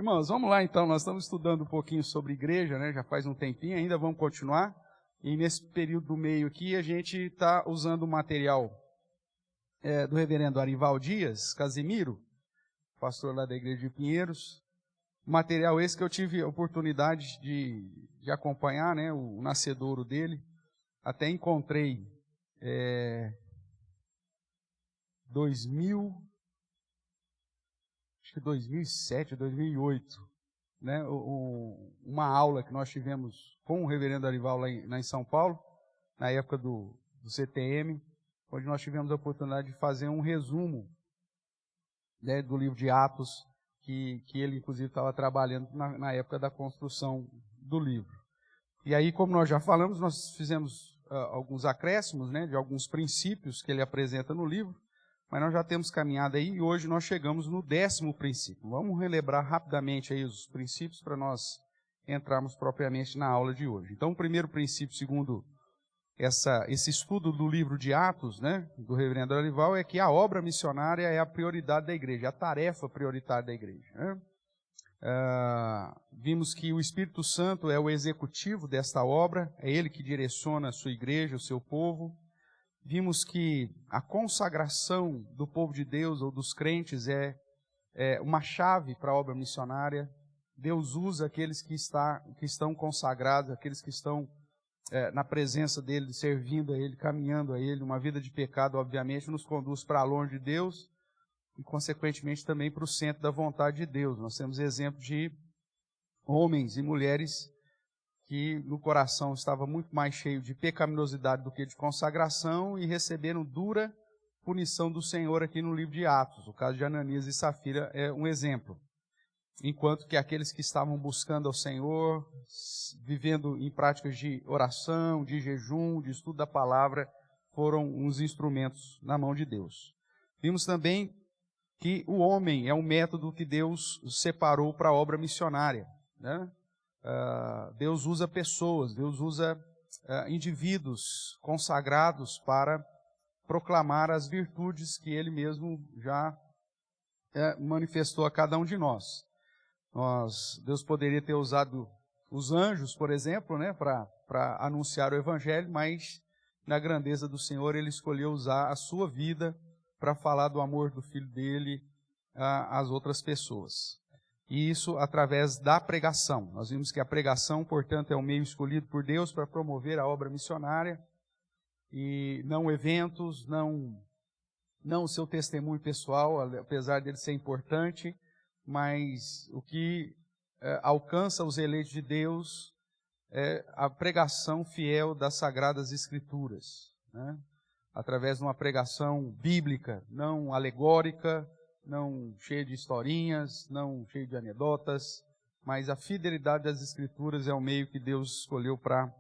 Irmãos, vamos lá então, nós estamos estudando um pouquinho sobre igreja, né? Já faz um tempinho, ainda vamos continuar. E nesse período do meio aqui, a gente está usando o material do reverendo Arival Dias Casimiro, pastor lá da igreja de Pinheiros. Material esse que eu tive a oportunidade de acompanhar, né? O nascedouro dele. Até encontrei 2007, 2008, né, uma aula que nós tivemos com o reverendo Arival lá em São Paulo, na época do CTM, onde nós tivemos a oportunidade de fazer um resumo, né, do livro de Atos, que ele inclusive estava trabalhando na época da construção do livro. E aí, como nós já falamos, nós fizemos alguns acréscimos, né, de alguns princípios que ele apresenta no livro, mas nós já temos caminhado aí e hoje nós chegamos no 10º princípio. Vamos relembrar rapidamente aí os princípios para nós entrarmos propriamente na aula de hoje. Então, o primeiro princípio, segundo esse estudo do livro de Atos, né, do reverendo Arival, é que a obra missionária é a prioridade da igreja, a tarefa prioritária da igreja, né? Vimos que o Espírito Santo é o executivo desta obra, é ele que direciona a sua igreja, o seu povo. Vimos que a consagração do povo de Deus ou dos crentes é uma chave para a obra missionária. Deus usa aqueles que estão consagrados, aqueles que estão na presença dEle, servindo a Ele, caminhando a Ele. Uma vida de pecado, obviamente, nos conduz para longe de Deus e, consequentemente, também para o centro da vontade de Deus. Nós temos exemplo de homens e mulheres que no coração estava muito mais cheio de pecaminosidade do que de consagração e receberam dura punição do Senhor aqui no livro de Atos. O caso de Ananias e Safira é um exemplo. Enquanto que aqueles que estavam buscando ao Senhor, vivendo em práticas de oração, de jejum, de estudo da palavra, foram uns instrumentos na mão de Deus. Vimos também que o homem é um método que Deus separou para a obra missionária, né? Deus usa pessoas, Deus usa indivíduos consagrados para proclamar as virtudes que Ele mesmo já manifestou a cada um de nós. Deus poderia ter usado os anjos, por exemplo, né, para anunciar o Evangelho, mas na grandeza do Senhor Ele escolheu usar a sua vida para falar do amor do Filho dEle às outras pessoas. E isso através da pregação. Nós vimos que a pregação, portanto, é o meio escolhido por Deus para promover a obra missionária, e não eventos, não o seu testemunho pessoal, apesar dele ser importante, mas o que alcança os eleitos de Deus é a pregação fiel das Sagradas Escrituras, né? Através de uma pregação bíblica, não alegórica, não cheio de historinhas, não cheio de anedotas, mas a fidelidade das Escrituras é o meio que Deus escolheu para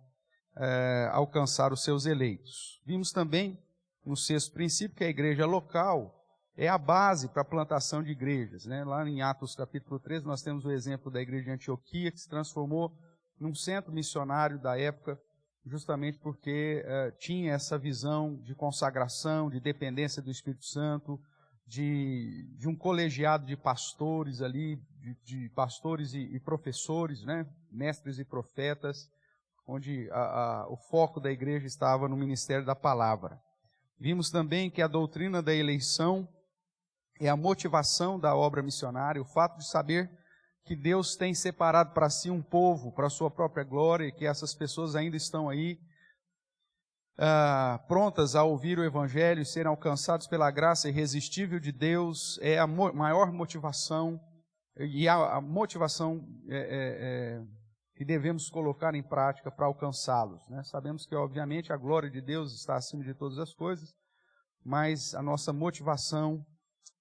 alcançar os seus eleitos. Vimos também, no 6º princípio, que a igreja local é a base para a plantação de igrejas, né? Lá em Atos capítulo 13, nós temos o exemplo da igreja de Antioquia, que se transformou num centro missionário da época, justamente porque tinha essa visão de consagração, de dependência do Espírito Santo, de um colegiado de pastores ali, de pastores e professores, né, mestres e profetas, onde o foco da igreja estava no ministério da palavra. Vimos também que a doutrina da eleição é a motivação da obra missionária, o fato de saber que Deus tem separado para si um povo, para a sua própria glória, e que essas pessoas ainda estão aí, prontas a ouvir o Evangelho e serem alcançados pela graça irresistível de Deus, é a maior motivação, e a motivação que devemos colocar em prática para alcançá-los, né? Sabemos que, obviamente, a glória de Deus está acima de todas as coisas, mas a nossa motivação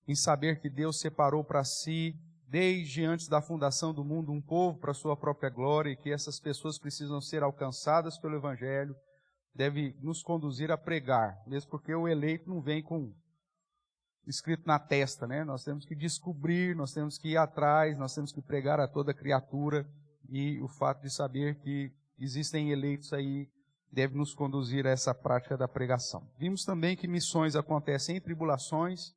em saber que Deus separou para si, desde antes da fundação do mundo, um povo para a sua própria glória, e que essas pessoas precisam ser alcançadas pelo Evangelho, deve nos conduzir a pregar, mesmo porque o eleito não vem com escrito na testa, né? Nós temos que descobrir, nós temos que ir atrás, nós temos que pregar a toda criatura, e o fato de saber que existem eleitos aí deve nos conduzir a essa prática da pregação. Vimos também que missões acontecem em tribulações.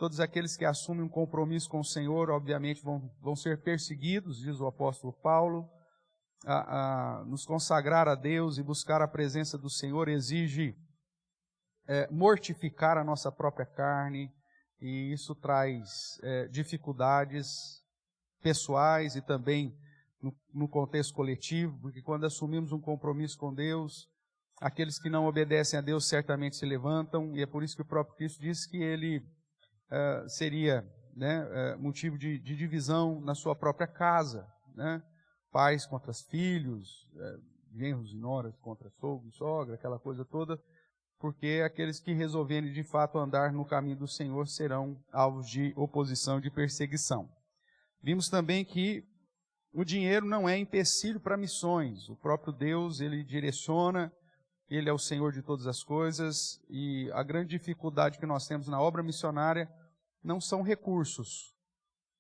todos aqueles que assumem um compromisso com o Senhor, obviamente, vão ser perseguidos, diz o apóstolo Paulo. Nos consagrar a Deus e buscar a presença do Senhor exige mortificar a nossa própria carne, e isso traz dificuldades pessoais e também no contexto coletivo, porque quando assumimos um compromisso com Deus, aqueles que não obedecem a Deus certamente se levantam, e é por isso que o próprio Cristo disse que ele seria motivo de divisão na sua própria casa, né? Pais contra filhos, genros e noras contra sogro e sogra, aquela coisa toda, porque aqueles que resolverem de fato andar no caminho do Senhor serão alvos de oposição, de perseguição. Vimos também que o dinheiro não é empecilho para missões. O próprio Deus, Ele direciona, Ele é o Senhor de todas as coisas, e a grande dificuldade que nós temos na obra missionária não são recursos,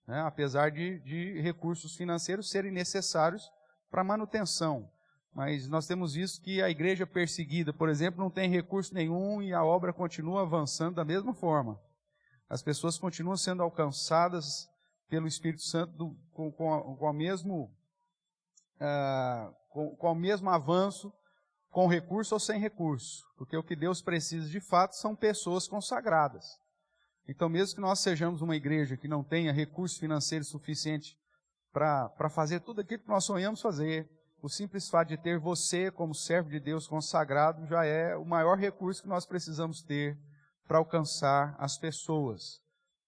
né? Apesar de recursos financeiros serem necessários para a manutenção. Mas nós temos visto que a igreja perseguida, por exemplo, não tem recurso nenhum e a obra continua avançando da mesma forma. As pessoas continuam sendo alcançadas pelo Espírito Santo com o mesmo avanço, com recurso ou sem recurso. Porque o que Deus precisa de fato são pessoas consagradas. Então, mesmo que nós sejamos uma igreja que não tenha recurso financeiro suficiente para fazer tudo aquilo que nós sonhamos fazer, o simples fato de ter você como servo de Deus consagrado já é o maior recurso que nós precisamos ter para alcançar as pessoas.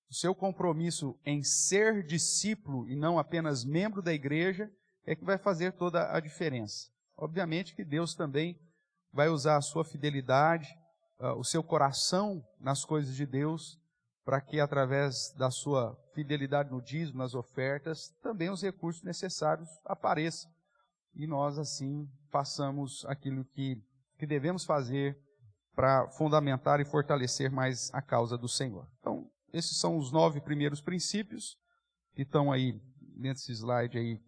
O seu compromisso em ser discípulo e não apenas membro da igreja é que vai fazer toda a diferença. Obviamente que Deus também vai usar a sua fidelidade, o seu coração nas coisas de Deus, para que através da sua fidelidade no dízimo, nas ofertas, também os recursos necessários apareçam. E nós, assim, façamos aquilo que devemos fazer para fundamentar e fortalecer mais a causa do Senhor. Então, esses são os 9 primeiros princípios que estão aí nesse slide aí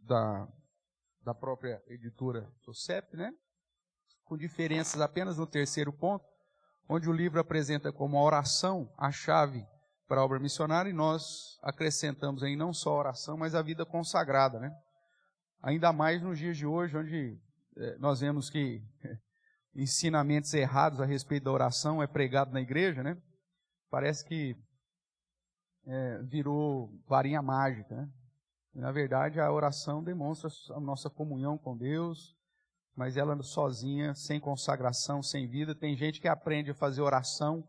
da própria editora Sociep, né? Com diferenças apenas no terceiro ponto, onde o livro apresenta como a oração a chave para a obra missionária, e nós acrescentamos aí não só a oração, mas a vida consagrada, né? Ainda mais nos dias de hoje, onde nós vemos que ensinamentos errados a respeito da oração é pregado na igreja, né? Parece que virou varinha mágica, né? E, na verdade, a oração demonstra a nossa comunhão com Deus, mas ela sozinha, sem consagração, sem vida. Tem gente que aprende a fazer oração,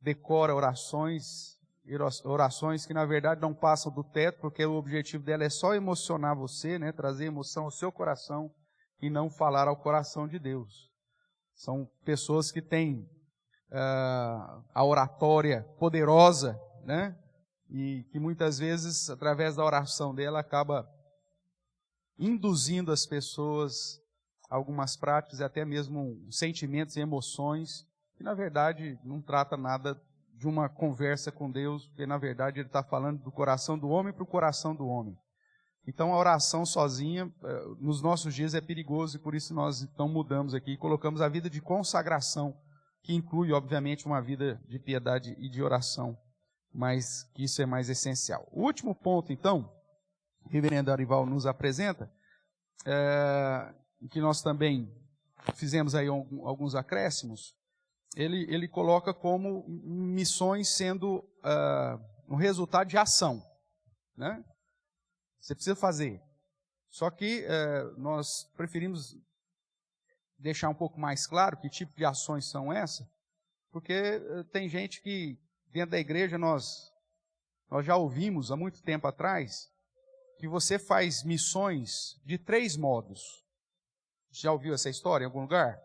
decora orações que na verdade não passam do teto, porque o objetivo dela é só emocionar você, né, trazer emoção ao seu coração e não falar ao coração de Deus. São pessoas que têm a oratória poderosa, né, e que muitas vezes, através da oração dela, acaba induzindo as pessoas a algumas práticas e até mesmo sentimentos e emoções, que na verdade não trata nada de uma conversa com Deus, porque na verdade ele está falando do coração do homem para o coração do homem. Então a oração sozinha, nos nossos dias é perigoso, e por isso nós então mudamos aqui e colocamos a vida de consagração, que inclui obviamente uma vida de piedade e de oração, mas que isso é mais essencial. O último ponto então, que o reverendo Arival nos apresenta, que nós também fizemos aí alguns acréscimos, ele coloca como missões sendo um resultado de ação, né? Você precisa fazer. Só que nós preferimos deixar um pouco mais claro que tipo de ações são essas, porque tem gente que dentro da igreja nós já ouvimos há muito tempo atrás que você faz missões de 3 modos. Já ouviu essa história em algum lugar?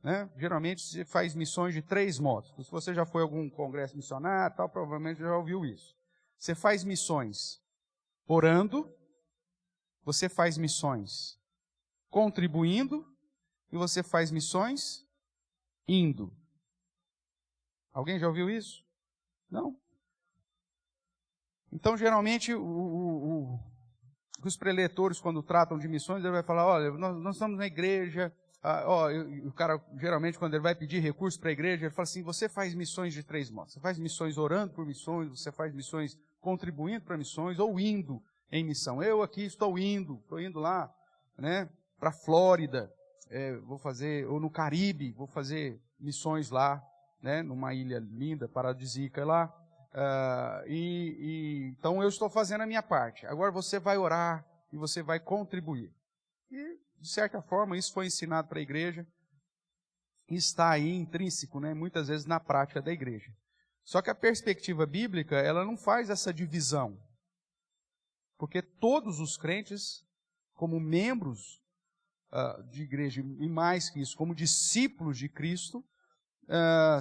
Né? Geralmente você faz missões de 3 modos. Se você já foi a algum congresso missionário, tal, provavelmente já ouviu isso. Você faz missões orando, você faz missões contribuindo e você faz missões indo. Alguém já ouviu isso? Não? Então, geralmente, os preletores, quando tratam de missões, ele vai falar, olha, nós estamos na igreja O cara, geralmente, quando ele vai pedir recurso para a igreja, ele fala assim, você faz missões de 3 modos. Você faz missões orando por missões, você faz missões contribuindo para missões, ou indo em missão. Eu aqui estou indo lá, né, para a Flórida, vou fazer, ou no Caribe, vou fazer missões lá, né, numa ilha linda, paradisíaca lá. Então eu estou fazendo a minha parte. Agora você vai orar e você vai contribuir. E, de certa forma, isso foi ensinado para a igreja e está aí intrínseco, né, muitas vezes na prática da igreja. Só que a perspectiva bíblica, ela não faz essa divisão. Porque todos os crentes, como membros de igreja, e mais que isso, como discípulos de Cristo,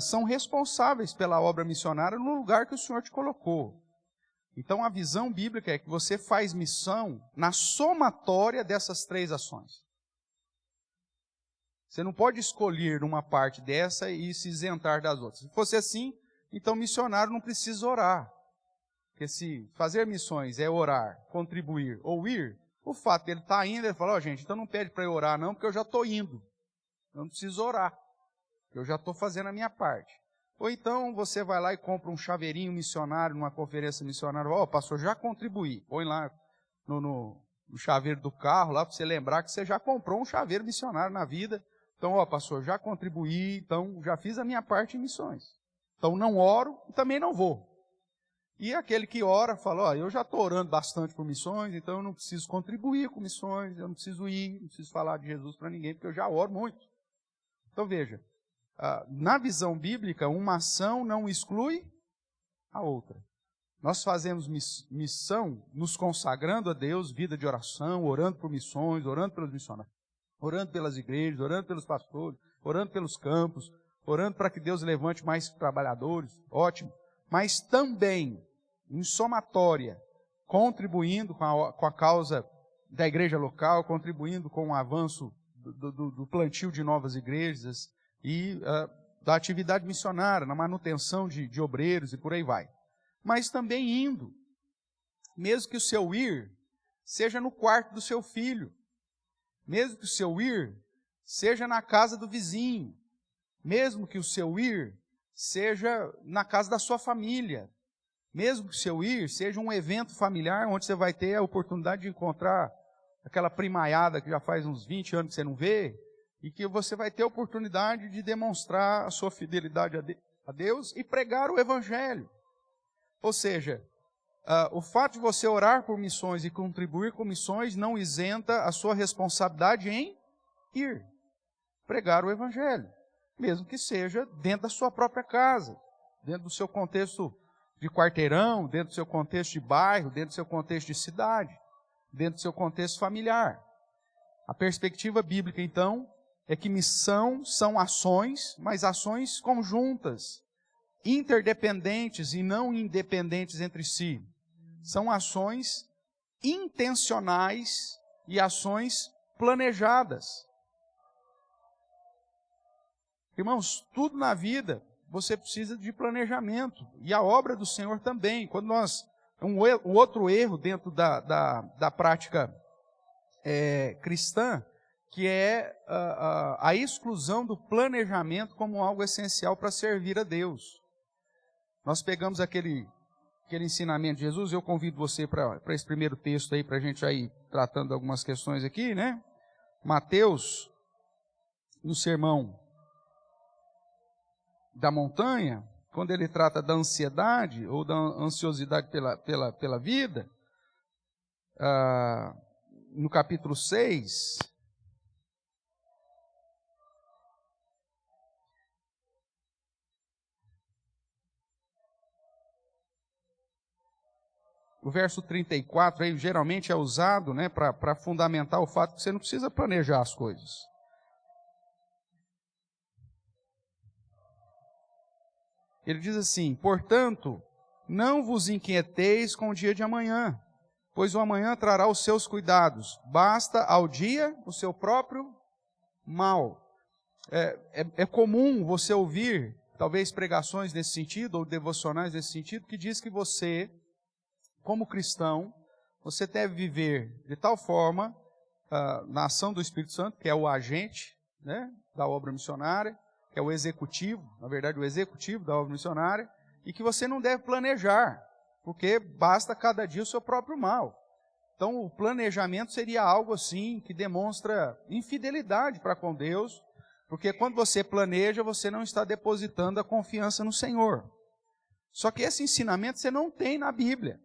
são responsáveis pela obra missionária no lugar que o Senhor te colocou. Então a visão bíblica é que você faz missão na somatória dessas 3 ações. Você não pode escolher uma parte dessa e se isentar das outras. Se fosse assim, então missionário não precisa orar. Porque se fazer missões é orar, contribuir ou ir, o fato de ele estar indo, ele fala, gente, então não pede para eu orar não, porque eu já estou indo. Eu não preciso orar. Eu já estou fazendo a minha parte. Ou então você vai lá e compra um chaveirinho missionário numa conferência missionária. Pastor, já contribuí. Põe lá no chaveiro do carro, lá para você lembrar que você já comprou um chaveiro missionário na vida. Então, pastor, já contribuí, então já fiz a minha parte em missões. Então não oro e também não vou. E aquele que ora fala, eu já estou orando bastante por missões, então eu não preciso contribuir com missões, eu não preciso ir, não preciso falar de Jesus para ninguém, porque eu já oro muito. Então veja, na visão bíblica, uma ação não exclui a outra. Nós fazemos missão nos consagrando a Deus, vida de oração, orando por missões, orando pelos missionários, orando pelas igrejas, orando pelos pastores, orando pelos campos, orando para que Deus levante mais trabalhadores, ótimo. Mas também, em somatória, contribuindo com a causa da igreja local, contribuindo com o avanço do plantio de novas igrejas, e da atividade missionária, na manutenção de obreiros e por aí vai. Mas também indo, mesmo que o seu ir seja no quarto do seu filho, mesmo que o seu ir seja na casa do vizinho, mesmo que o seu ir seja na casa da sua família, mesmo que o seu ir seja um evento familiar onde você vai ter a oportunidade de encontrar aquela primaiada que já faz uns 20 anos que você não vê, e que você vai ter a oportunidade de demonstrar a sua fidelidade a Deus e pregar o Evangelho. Ou seja, o fato de você orar por missões e contribuir com missões não isenta a sua responsabilidade em ir, pregar o Evangelho, mesmo que seja dentro da sua própria casa, dentro do seu contexto de quarteirão, dentro do seu contexto de bairro, dentro do seu contexto de cidade, dentro do seu contexto familiar. A perspectiva bíblica, então, é que missão são ações, mas ações conjuntas, interdependentes e não independentes entre si. São ações intencionais e ações planejadas. Irmãos, tudo na vida você precisa de planejamento, e a obra do Senhor também. Quando um outro erro dentro da prática cristã, que é a exclusão do planejamento como algo essencial para servir a Deus. Nós pegamos aquele ensinamento de Jesus, eu convido você para esse primeiro texto aí, para a gente ir tratando algumas questões aqui, né? Mateus, no sermão da montanha, quando ele trata da ansiedade, ou da ansiosidade pela vida, no capítulo 6, o verso 34 aí, geralmente é usado, né, para fundamentar o fato que você não precisa planejar as coisas. Ele diz assim: portanto, não vos inquieteis com o dia de amanhã, pois o amanhã trará os seus cuidados. Basta ao dia o seu próprio mal. É comum você ouvir, talvez, pregações nesse sentido, ou devocionais nesse sentido, que diz que você, como cristão, você deve viver de tal forma, na ação do Espírito Santo, que é o agente, né, da obra missionária, que é o executivo, na verdade o executivo da obra missionária, e que você não deve planejar, porque basta cada dia o seu próprio mal. Então o planejamento seria algo assim que demonstra infidelidade para com Deus, porque quando você planeja, você não está depositando a confiança no Senhor. Só que esse ensinamento você não tem na Bíblia.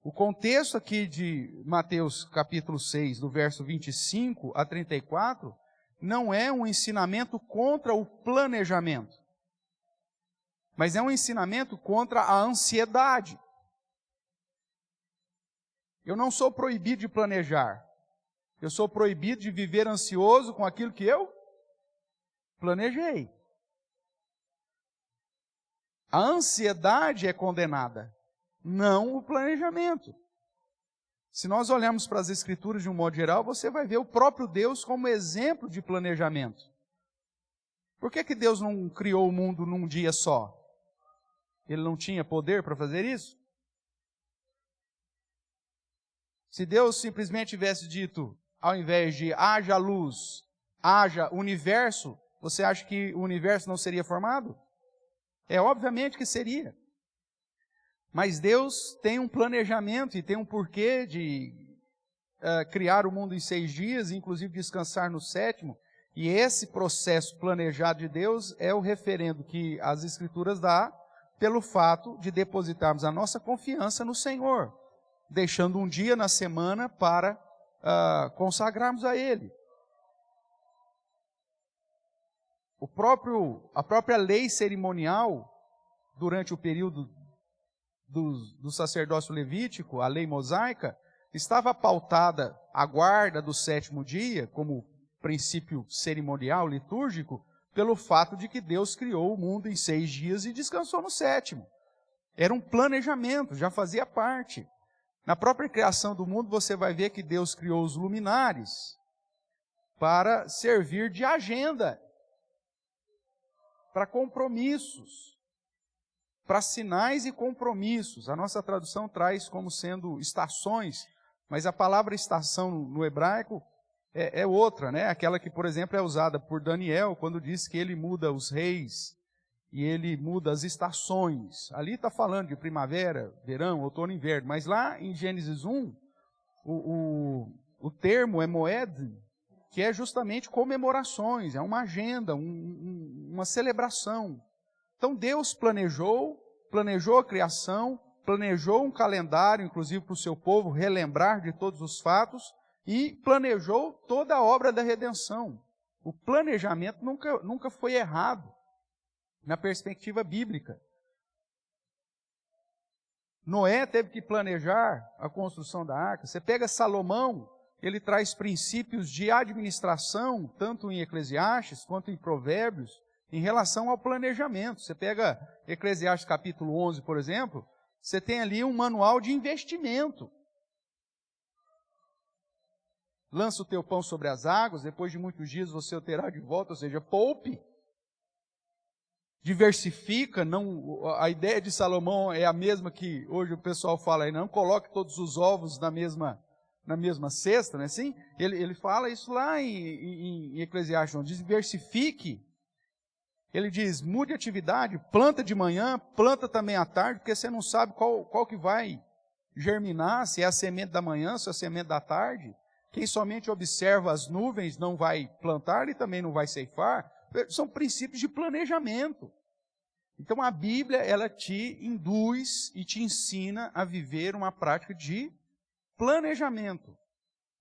O contexto aqui de Mateus capítulo 6, do verso 25 a 34, não é um ensinamento contra o planejamento, mas é um ensinamento contra a ansiedade. Eu não sou proibido de planejar, eu sou proibido de viver ansioso com aquilo que eu planejei. A ansiedade é condenada, não o planejamento. Se nós olharmos para as Escrituras de um modo geral, você vai ver o próprio Deus como exemplo de planejamento. Por que Deus não criou o mundo num dia só? Ele não tinha poder para fazer isso? Se Deus simplesmente tivesse dito, ao invés de haja luz, haja universo, você acha que o universo não seria formado? É obviamente que seria. Mas Deus tem um planejamento e tem um porquê de criar o mundo em 6 dias, inclusive descansar no 7º. E esse processo planejado de Deus é o referendo que as Escrituras dão pelo fato de depositarmos a nossa confiança no Senhor, deixando um dia na semana para consagrarmos a Ele. A própria lei cerimonial, durante o período do sacerdócio levítico, a lei mosaica, estava pautada a guarda do 7º dia, como princípio cerimonial, litúrgico, pelo fato de que Deus criou o mundo em 6 dias e descansou no 7º. Era um planejamento, já fazia parte. Na própria criação do mundo, você vai ver que Deus criou os luminares para servir de agenda, para compromissos, para sinais e compromissos. A nossa tradução traz como sendo estações, mas a palavra estação no hebraico é outra, né? Aquela que, por exemplo, é usada por Daniel, quando diz que ele muda os reis e ele muda as estações. Ali está falando de primavera, verão, outono e inverno, mas lá em Gênesis 1, o termo é moed, que é justamente comemorações, é uma agenda, uma celebração. Então Deus planejou a criação, planejou um calendário, inclusive para o seu povo relembrar de todos os fatos, e planejou toda a obra da redenção. O planejamento nunca foi errado, na perspectiva bíblica. Noé teve que planejar a construção da arca. Você pega Salomão, ele traz princípios de administração, tanto em Eclesiastes quanto em Provérbios, em relação ao planejamento. Você pega Eclesiastes capítulo 11, por exemplo, você tem ali um manual de investimento. Lança o teu pão sobre as águas, depois de muitos dias você o terá de volta, ou seja, poupe. Diversifica, a ideia de Salomão é a mesma que hoje o pessoal fala aí, não coloque todos os ovos na mesma cesta, não é assim? Ele fala isso lá em Eclesiastes, não, diversifique. Ele diz, mude a atividade, planta de manhã, planta também à tarde, porque você não sabe qual que vai germinar, se é a semente da manhã, se é a semente da tarde. Quem somente observa as nuvens não vai plantar e também não vai ceifar. São princípios de planejamento. Então a Bíblia, ela te induz e te ensina a viver uma prática de planejamento.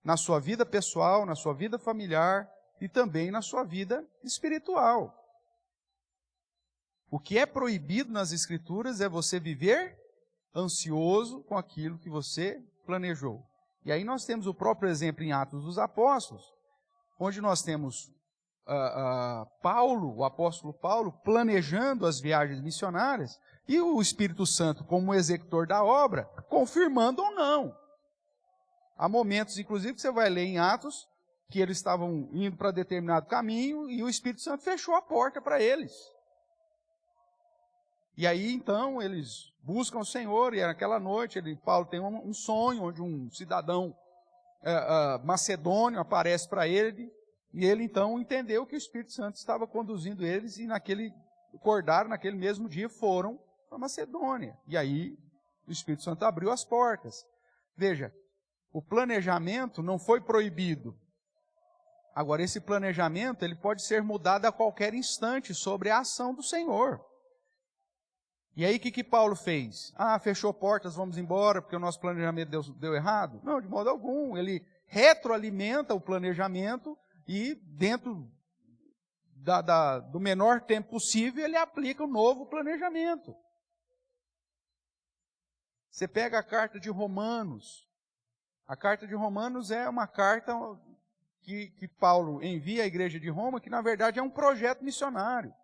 Na sua vida pessoal, na sua vida familiar e também na sua vida espiritual. O que é proibido nas Escrituras é você viver ansioso com aquilo que você planejou. E aí nós temos o próprio exemplo em Atos dos Apóstolos, onde nós temos o apóstolo Paulo, planejando as viagens missionárias, e o Espírito Santo, como executor da obra, confirmando ou não. Há momentos, inclusive, que você vai ler em Atos, que eles estavam indo para determinado caminho, e o Espírito Santo fechou a porta para eles. E aí, então, eles buscam o Senhor, e naquela noite, Paulo tem um sonho, onde um cidadão macedônio aparece para ele, E ele então entendeu que o Espírito Santo estava conduzindo eles e acordaram naquele mesmo dia, foram para Macedônia. E aí o Espírito Santo abriu as portas. Veja, o planejamento não foi proibido. Agora, esse planejamento ele pode ser mudado a qualquer instante sobre a ação do Senhor. E aí o que Paulo fez? Fechou portas, vamos embora, porque o nosso planejamento deu errado? Não, de modo algum. Ele retroalimenta o planejamento e dentro do menor tempo possível ele aplica o novo planejamento. Você pega a carta de Romanos. A carta de Romanos é uma carta que Paulo envia à igreja de Roma, que na verdade é um projeto missionário.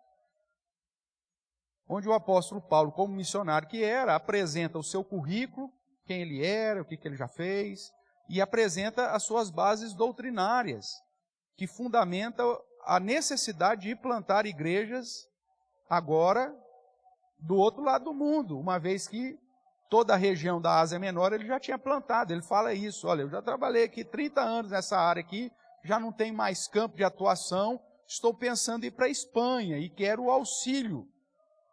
Onde o apóstolo Paulo, como missionário que era, apresenta o seu currículo, quem ele era, o que ele já fez, e apresenta as suas bases doutrinárias, que fundamentam a necessidade de plantar igrejas agora do outro lado do mundo, uma vez que toda a região da Ásia Menor ele já tinha plantado. Ele fala isso, olha, eu já trabalhei aqui 30 anos nessa área aqui, já não tem mais campo de atuação, estou pensando em ir para a Espanha e quero o auxílio,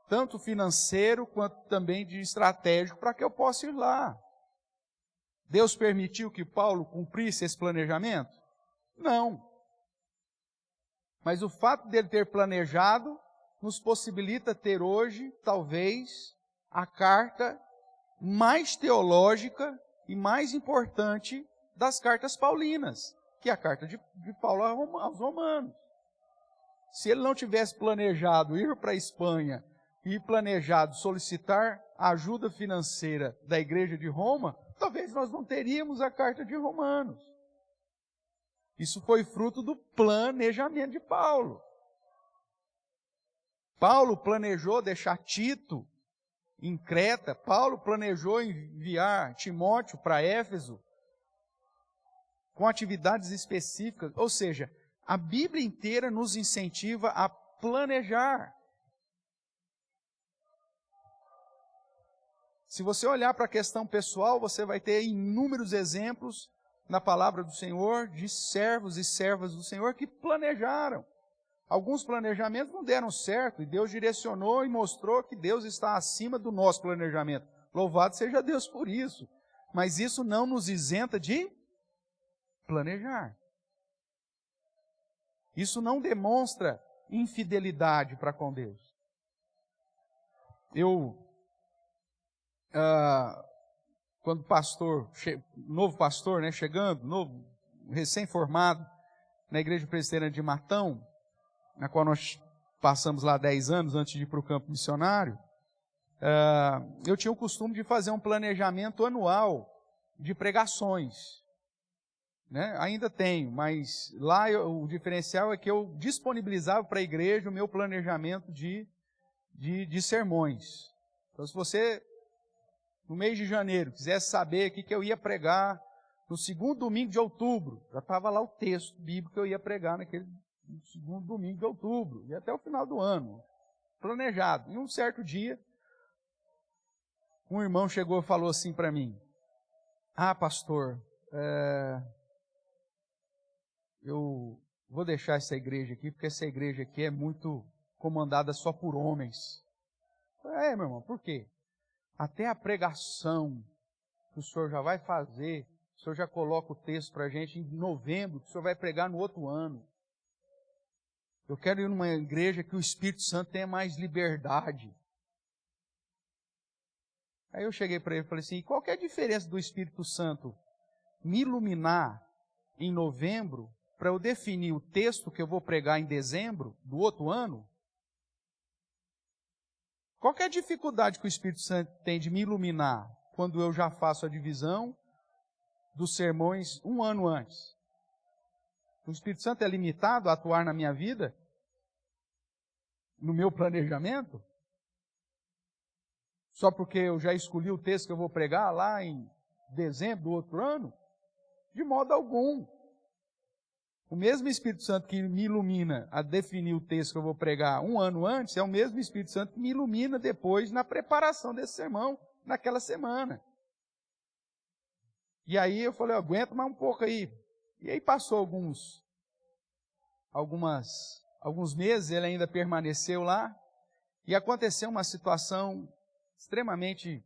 tanto financeiro quanto também de estratégico, para que eu possa ir lá. Deus permitiu que Paulo cumprisse esse planejamento? Não. Mas o fato dele ter planejado nos possibilita ter hoje, talvez, a carta mais teológica e mais importante das cartas paulinas, que é a carta de Paulo aos Romanos. Se ele não tivesse planejado ir para a Espanha e planejado solicitar a ajuda financeira da igreja de Roma, talvez nós não teríamos a carta de Romanos. Isso foi fruto do planejamento de Paulo. Paulo planejou deixar Tito em Creta, Paulo planejou enviar Timóteo para Éfeso com atividades específicas, ou seja, a Bíblia inteira nos incentiva a planejar. Se você olhar para a questão pessoal, você vai ter inúmeros exemplos na palavra do Senhor de servos e servas do Senhor que planejaram. Alguns planejamentos não deram certo e Deus direcionou e mostrou que Deus está acima do nosso planejamento. Louvado seja Deus por isso. Mas isso não nos isenta de planejar. Isso não demonstra infidelidade para com Deus. Quando novo pastor, né, chegando, novo, recém-formado, na igreja presbiteriana de Matão, na qual nós passamos lá 10 anos antes de ir para o campo missionário, eu tinha o costume de fazer um planejamento anual de pregações. Né? Ainda tenho, mas lá o diferencial é que eu disponibilizava para a igreja o meu planejamento de sermões. Então, se você, no mês de janeiro, quisesse saber o que eu ia pregar no segundo domingo de outubro, já estava lá o texto bíblico que eu ia pregar naquele segundo domingo de outubro, e até o final do ano, planejado. E um certo dia, um irmão chegou e falou assim para mim: pastor, eu vou deixar essa igreja aqui, porque essa igreja aqui é muito comandada só por homens. Meu irmão, por quê? Até a pregação que o senhor já vai fazer, o senhor já coloca o texto para a gente em novembro, que o senhor vai pregar no outro ano. Eu quero ir numa igreja que o Espírito Santo tenha mais liberdade. Aí eu cheguei para ele e falei assim: qual que é a diferença do Espírito Santo me iluminar em novembro para eu definir o texto que eu vou pregar em dezembro do outro ano? Qual que é a dificuldade que o Espírito Santo tem de me iluminar quando eu já faço a divisão dos sermões um ano antes? O Espírito Santo é limitado a atuar na minha vida? No meu planejamento? Só porque eu já escolhi o texto que eu vou pregar lá em dezembro do outro ano? De modo algum. O mesmo Espírito Santo que me ilumina a definir o texto que eu vou pregar um ano antes, é o mesmo Espírito Santo que me ilumina depois na preparação desse sermão, naquela semana. E aí eu falei: aguenta mais um pouco aí. E aí passou alguns alguns meses, ele ainda permaneceu lá, e aconteceu uma situação extremamente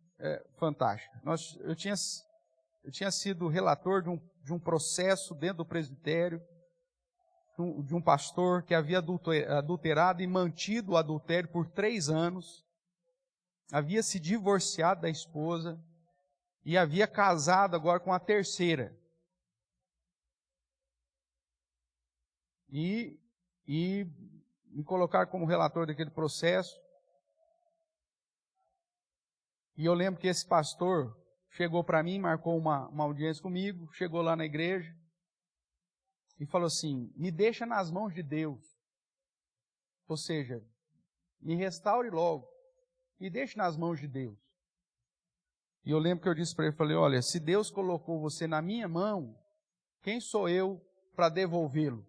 fantástica. Eu tinha sido relator de um processo dentro do presbitério, de um pastor que havia adulterado e mantido o adultério por 3 anos, havia se divorciado da esposa e havia casado agora com a terceira. E me colocaram como relator daquele processo. E eu lembro que esse pastor chegou para mim, marcou uma audiência comigo, chegou lá na igreja e falou assim: me deixa nas mãos de Deus. Ou seja, me restaure logo, me deixe nas mãos de Deus. E eu lembro que eu disse para ele, falei: olha, se Deus colocou você na minha mão, quem sou eu para devolvê-lo?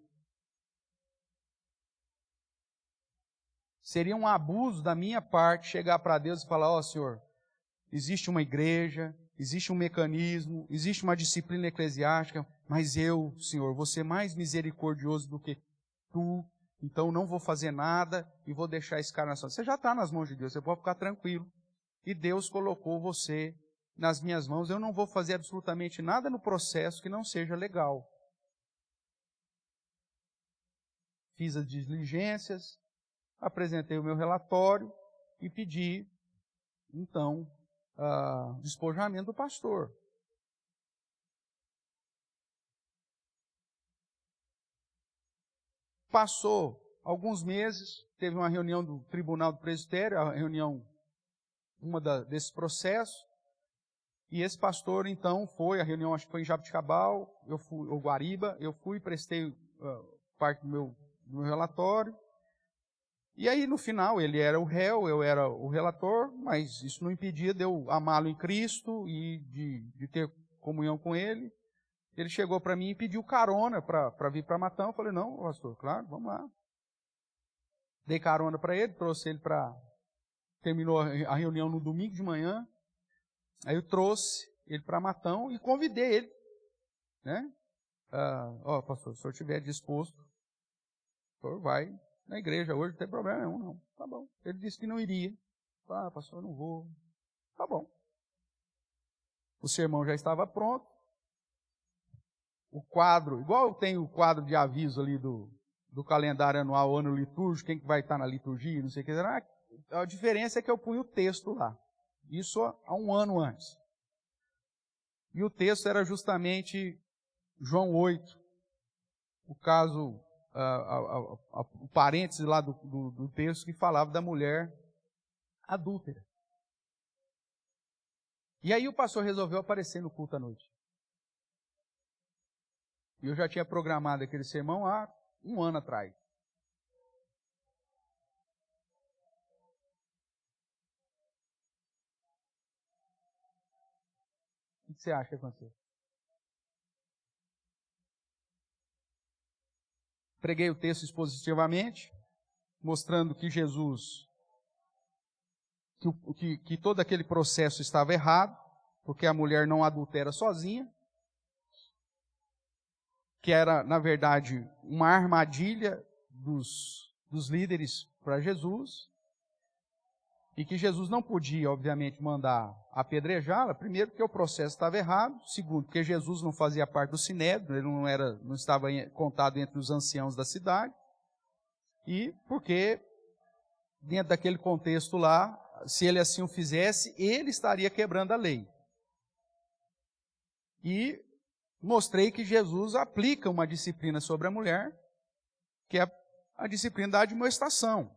Seria um abuso da minha parte chegar para Deus e falar: ó, Senhor, existe uma igreja, existe um mecanismo, existe uma disciplina eclesiástica, mas eu, Senhor, vou ser mais misericordioso do que tu, então não vou fazer nada e vou deixar esse cara na sua. Você já está nas mãos de Deus, você pode ficar tranquilo. E Deus colocou você nas minhas mãos, eu não vou fazer absolutamente nada no processo que não seja legal. Fiz as diligências, apresentei o meu relatório e pedi, então, despojamento do pastor. Passou alguns meses, teve uma reunião do Tribunal do Presbitério, a reunião, desses processos, e esse pastor, então, a reunião acho que foi em Jabuticabal, ou Guariba, eu fui, prestei parte do meu relatório, e aí, no final, ele era o réu, eu era o relator, mas isso não impedia de eu amá-lo em Cristo e de ter comunhão com ele. Ele chegou para mim e pediu carona para vir para Matão. Eu falei: não, pastor, claro, vamos lá. Dei carona para ele, trouxe ele terminou a reunião no domingo de manhã. Aí eu trouxe ele para Matão e convidei ele, né? Pastor, se o senhor estiver disposto, o senhor vai na igreja hoje, não tem problema nenhum, não. Tá bom. Ele disse que não iria. Pastor, eu não vou. Tá bom. O sermão já estava pronto. O quadro, igual eu tenho o quadro de aviso ali do calendário anual, ano litúrgico, quem que vai estar na liturgia, não sei o que. A diferença é que eu punho o texto lá. Isso há 1 ano antes. E o texto era justamente João 8. O caso, o parêntese lá do texto que falava da mulher adúltera. E aí o pastor resolveu aparecer no culto à noite. E eu já tinha programado aquele sermão há 1 ano atrás. O que você acha que aconteceu? Preguei o texto expositivamente, mostrando que Jesus, que todo aquele processo estava errado, porque a mulher não adultera sozinha, que era, na verdade, uma armadilha dos líderes para Jesus, e que Jesus não podia, obviamente, mandar apedrejá-la, primeiro porque o processo estava errado, segundo porque Jesus não fazia parte do Sinédrio, ele não estava contado entre os anciãos da cidade, e porque, dentro daquele contexto lá, se ele assim o fizesse, ele estaria quebrando a lei. E mostrei que Jesus aplica uma disciplina sobre a mulher, que é a disciplina da admoestação.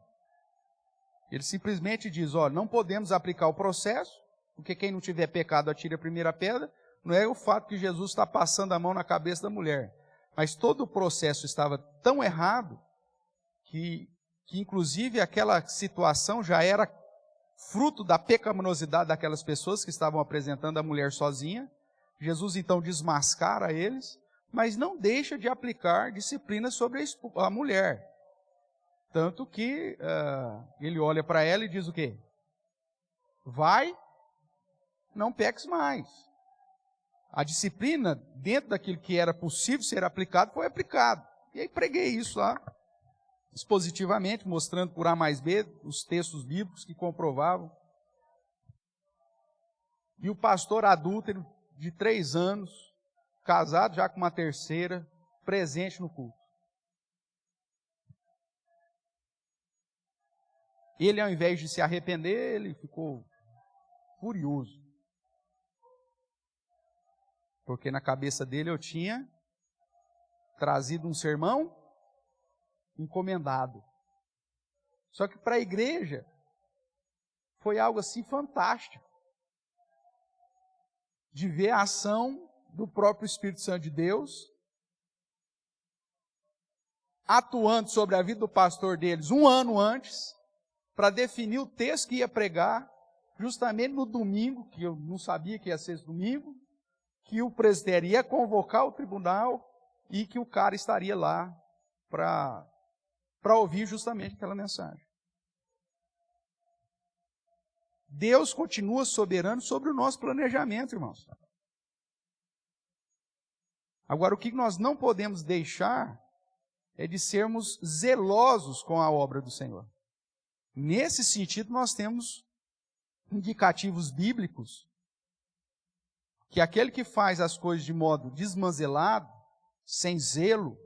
Ele simplesmente diz: não podemos aplicar o processo, porque quem não tiver pecado atire a primeira pedra. Não é o fato que Jesus está passando a mão na cabeça da mulher, mas todo o processo estava tão errado que inclusive aquela situação já era fruto da pecaminosidade daquelas pessoas que estavam apresentando a mulher sozinha. Jesus então desmascara eles, mas não deixa de aplicar disciplina sobre a mulher. Tanto que ele olha para ela e diz o quê? Vai, não peques mais. A disciplina, dentro daquilo que era possível ser aplicado, foi aplicado. E aí preguei isso lá. expositivamente, mostrando por A mais B os textos bíblicos que comprovavam. E o pastor adúltero de 3 anos, casado já com uma terceira, presente no culto. Ele, ao invés de se arrepender, ele ficou furioso. Porque na cabeça dele eu tinha trazido um sermão encomendado. Só que para a igreja foi algo assim fantástico. De ver a ação do próprio Espírito Santo de Deus atuando sobre a vida do pastor deles 1 ano antes, para definir o texto que ia pregar, justamente no domingo, que eu não sabia que ia ser esse domingo, que o presbitério ia convocar o tribunal e que o cara estaria lá para ouvir justamente aquela mensagem. Deus continua soberano sobre o nosso planejamento, irmãos. Agora, o que nós não podemos deixar é de sermos zelosos com a obra do Senhor. Nesse sentido, nós temos indicativos bíblicos que aquele que faz as coisas de modo desmanzelado, sem zelo,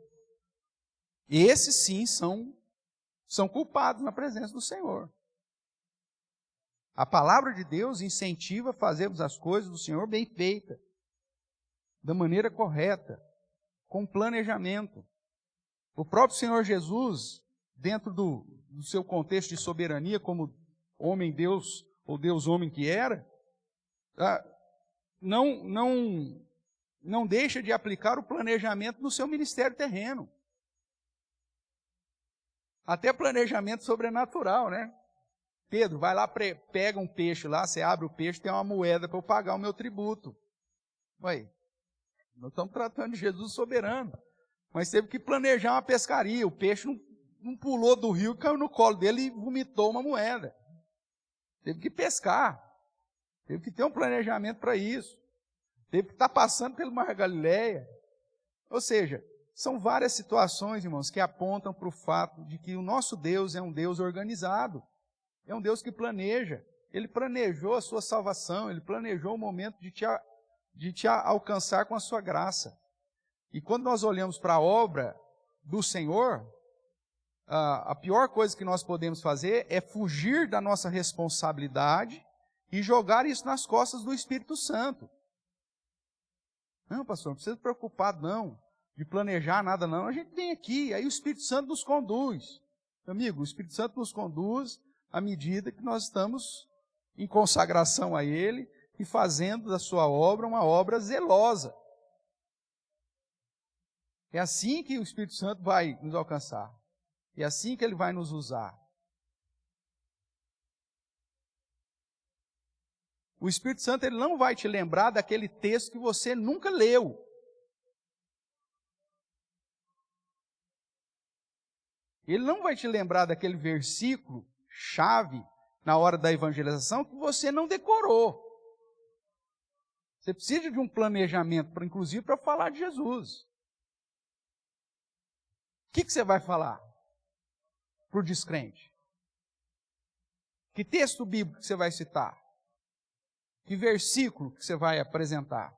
esses sim são culpados na presença do Senhor. A palavra de Deus incentiva a fazermos as coisas do Senhor bem feitas, da maneira correta, com planejamento. O próprio Senhor Jesus, dentro do seu contexto de soberania, como homem-deus, ou Deus-homem que era, não deixa de aplicar o planejamento no seu ministério terreno. Até planejamento sobrenatural, né? Pedro, vai lá, pega um peixe lá, você abre o peixe, tem uma moeda para eu pagar o meu tributo. Ué, nós estamos tratando de Jesus soberano. Mas teve que planejar uma pescaria. O peixe não pulou do rio, caiu no colo dele e vomitou uma moeda. Teve que pescar. Teve que ter um planejamento para isso. Teve que estar passando pelo Mar Galileia. Ou seja, são várias situações, irmãos, que apontam para o fato de que o nosso Deus é um Deus organizado. É um Deus que planeja. Ele planejou a sua salvação. Ele planejou o momento de te alcançar com a sua graça. E quando nós olhamos para a obra do Senhor, a pior coisa que nós podemos fazer é fugir da nossa responsabilidade e jogar isso nas costas do Espírito Santo. Não, pastor, não precisa se preocupar não, de planejar nada não. A gente vem aqui, aí o Espírito Santo nos conduz. Amigo, o Espírito Santo nos conduz à medida que nós estamos em consagração a Ele e fazendo da sua obra uma obra zelosa. É assim que o Espírito Santo vai nos alcançar. É assim que Ele vai nos usar. O Espírito Santo ele não vai te lembrar daquele texto que você nunca leu. Ele não vai te lembrar daquele versículo chave na hora da evangelização que você não decorou. Você precisa de um planejamento, inclusive, para falar de Jesus. O que você vai falar para o descrente? Que texto bíblico que você vai citar? Que versículo que você vai apresentar?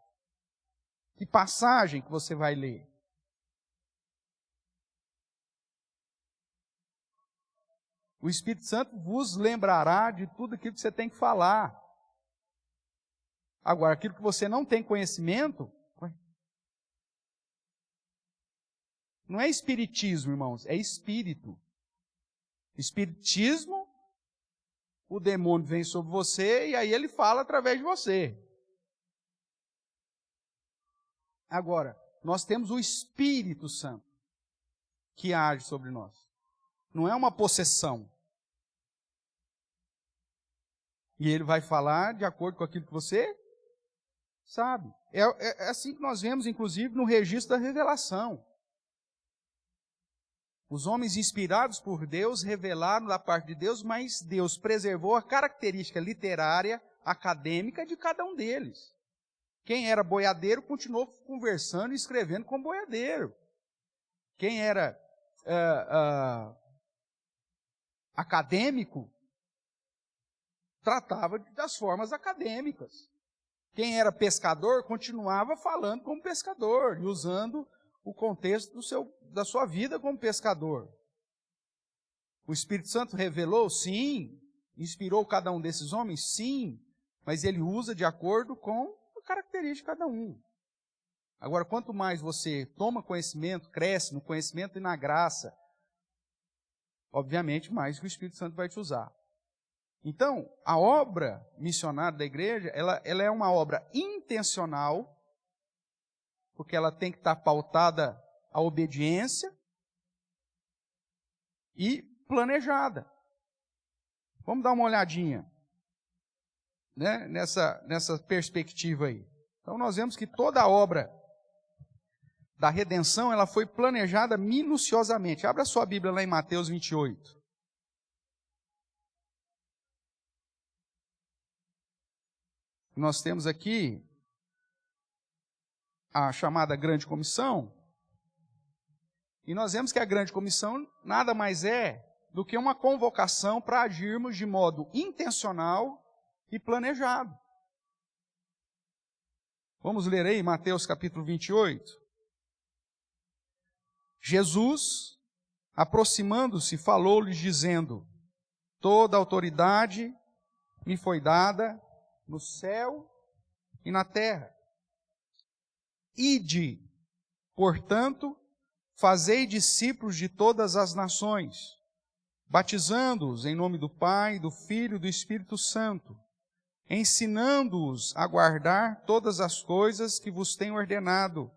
Que passagem que você vai ler? O Espírito Santo vos lembrará de tudo aquilo que você tem que falar. Agora, aquilo que você não tem conhecimento, não é espiritismo, irmãos, é espírito. Espiritismo, o demônio vem sobre você e aí ele fala através de você. Agora, nós temos o Espírito Santo que age sobre nós. Não é uma possessão. E ele vai falar de acordo com aquilo que você sabe. É assim que nós vemos, inclusive, no registro da revelação. Os homens inspirados por Deus revelaram da parte de Deus, mas Deus preservou a característica literária, acadêmica de cada um deles. Quem era boiadeiro continuou conversando e escrevendo com boiadeiro. Quem era acadêmico tratava das formas acadêmicas. Quem era pescador continuava falando como pescador e usando o contexto da sua vida como pescador. O Espírito Santo revelou? Sim. Inspirou cada um desses homens? Sim. Mas ele usa de acordo com a característica de cada um. Agora, quanto mais você toma conhecimento, cresce no conhecimento e na graça, obviamente, mais que o Espírito Santo vai te usar. Então, a obra missionária da igreja, ela é uma obra intencional, porque ela tem que estar pautada à obediência e planejada. Vamos dar uma olhadinha, né, nessa perspectiva aí. Então, nós vemos que toda a obra da redenção, ela foi planejada minuciosamente. Abra sua Bíblia lá em Mateus 28. Nós temos aqui a chamada Grande Comissão, e nós vemos que a Grande Comissão nada mais é do que uma convocação para agirmos de modo intencional e planejado. Vamos ler aí Mateus capítulo 28. Jesus, aproximando-se, falou-lhes dizendo: toda autoridade me foi dada no céu e na terra. Ide, portanto, fazei discípulos de todas as nações, batizando-os em nome do Pai, do Filho e do Espírito Santo, ensinando-os a guardar todas as coisas que vos tenho ordenado.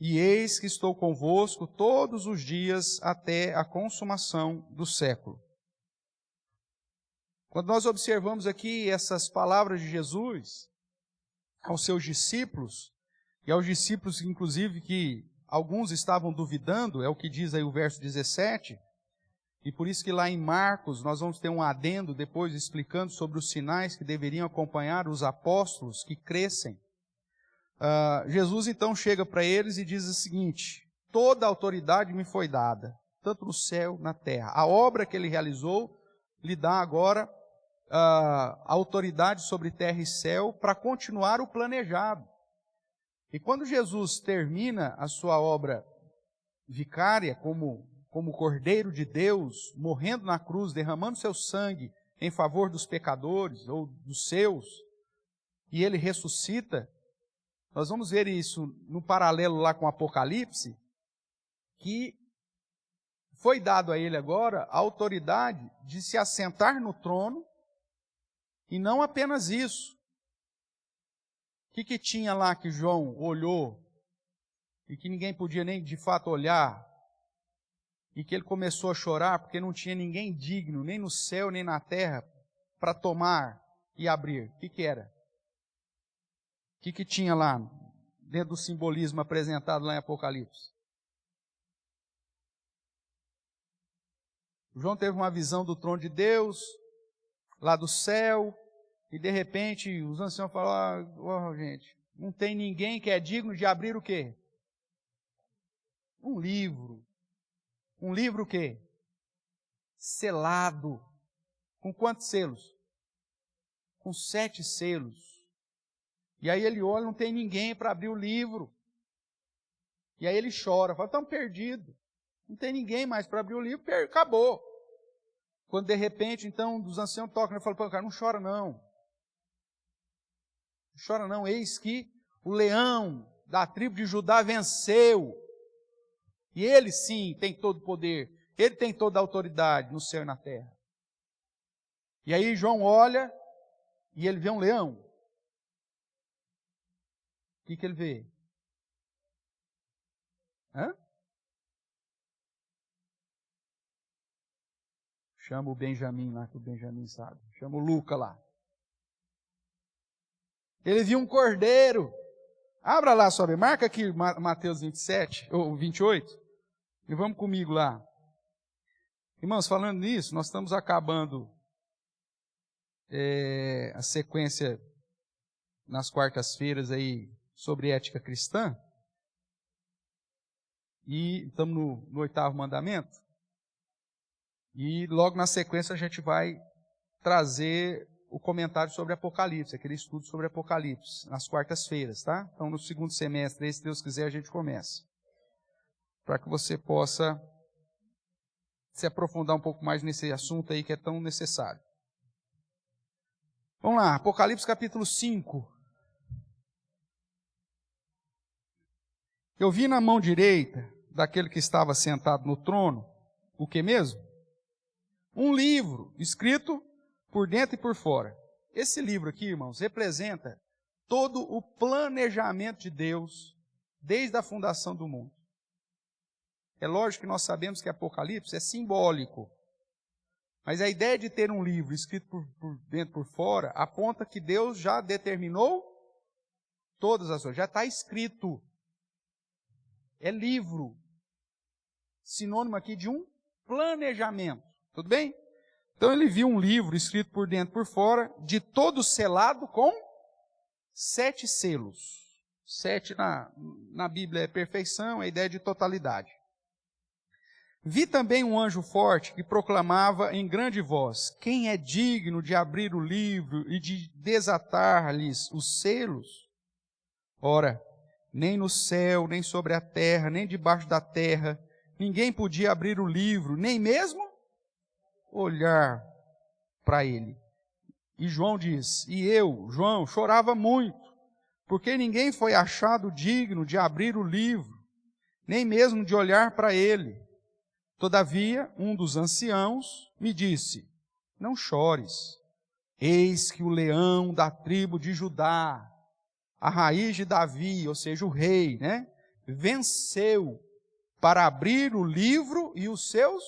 E eis que estou convosco todos os dias até a consumação do século. Quando nós observamos aqui essas palavras de Jesus aos seus discípulos, e aos discípulos, inclusive, que alguns estavam duvidando, é o que diz aí o verso 17, e por isso que lá em Marcos nós vamos ter um adendo depois explicando sobre os sinais que deveriam acompanhar os apóstolos que crescem. Jesus então chega para eles e diz o seguinte: toda a autoridade me foi dada, tanto no céu, na terra. A obra que ele realizou lhe dá agora autoridade sobre terra e céu para continuar o planejado. E quando Jesus termina a sua obra vicária como Cordeiro de Deus, morrendo na cruz, derramando seu sangue em favor dos pecadores ou dos seus, e ele ressuscita, nós vamos ver isso no paralelo lá com o Apocalipse, que foi dado a ele agora a autoridade de se assentar no trono, e não apenas isso. O que tinha lá que João olhou, e que ninguém podia nem de fato olhar, e que ele começou a chorar porque não tinha ninguém digno, nem no céu nem na terra, para tomar e abrir? O que era? O que tinha lá, dentro do simbolismo apresentado lá em Apocalipse? João teve uma visão do trono de Deus, lá do céu, e de repente os anciãos falaram: gente, não tem ninguém que é digno de abrir o quê? Um livro. Um livro o quê? Selado. Com quantos selos? Com 7 selos. E aí ele olha, não tem ninguém para abrir o livro. E aí ele chora, fala: estamos perdidos. Não tem ninguém mais para abrir o livro, acabou. Quando de repente, então, dos anciãos tocam, ele fala: cara, não chora não. Não chora não, eis que o leão da tribo de Judá venceu. E ele sim tem todo o poder, ele tem toda a autoridade no céu e na terra. E aí João olha e ele vê um leão. O que ele vê? Chama o Benjamim lá, que o Benjamim sabe. Chama o Luca lá. Ele viu um cordeiro. Abra lá, sobe. Marca aqui Mateus 27, ou 28. E vamos comigo lá. Irmãos, falando nisso, nós estamos acabando a sequência nas quartas-feiras aí sobre ética cristã. E estamos no 8º mandamento. E logo na sequência a gente vai trazer o comentário sobre Apocalipse, aquele estudo sobre Apocalipse, nas quartas-feiras, tá? Então no segundo semestre, se Deus quiser, a gente começa. Para que você possa se aprofundar um pouco mais nesse assunto aí que é tão necessário. Vamos lá, Apocalipse capítulo 5. Eu vi na mão direita daquele que estava sentado no trono, o que mesmo? Um livro escrito por dentro e por fora. Esse livro aqui, irmãos, representa todo o planejamento de Deus desde a fundação do mundo. É lógico que nós sabemos que Apocalipse é simbólico, mas a ideia de ter um livro escrito por dentro e por fora aponta que Deus já determinou todas as coisas, já está escrito. É livro, sinônimo aqui de um planejamento, tudo bem? Então ele viu um livro escrito por dentro e por fora, de todo selado com 7 selos. 7 na Bíblia é perfeição, é a ideia de totalidade. Vi também um anjo forte que proclamava em grande voz: quem é digno de abrir o livro e de desatar-lhes os selos? Ora, nem no céu, nem sobre a terra, nem debaixo da terra, ninguém podia abrir o livro, nem mesmo olhar para ele. E João diz, e eu, João, chorava muito, porque ninguém foi achado digno de abrir o livro, nem mesmo de olhar para ele. Todavia, um dos anciãos me disse, não chores, eis que o leão da tribo de Judá, a raiz de Davi, ou seja, o rei, né, venceu para abrir o livro e os seus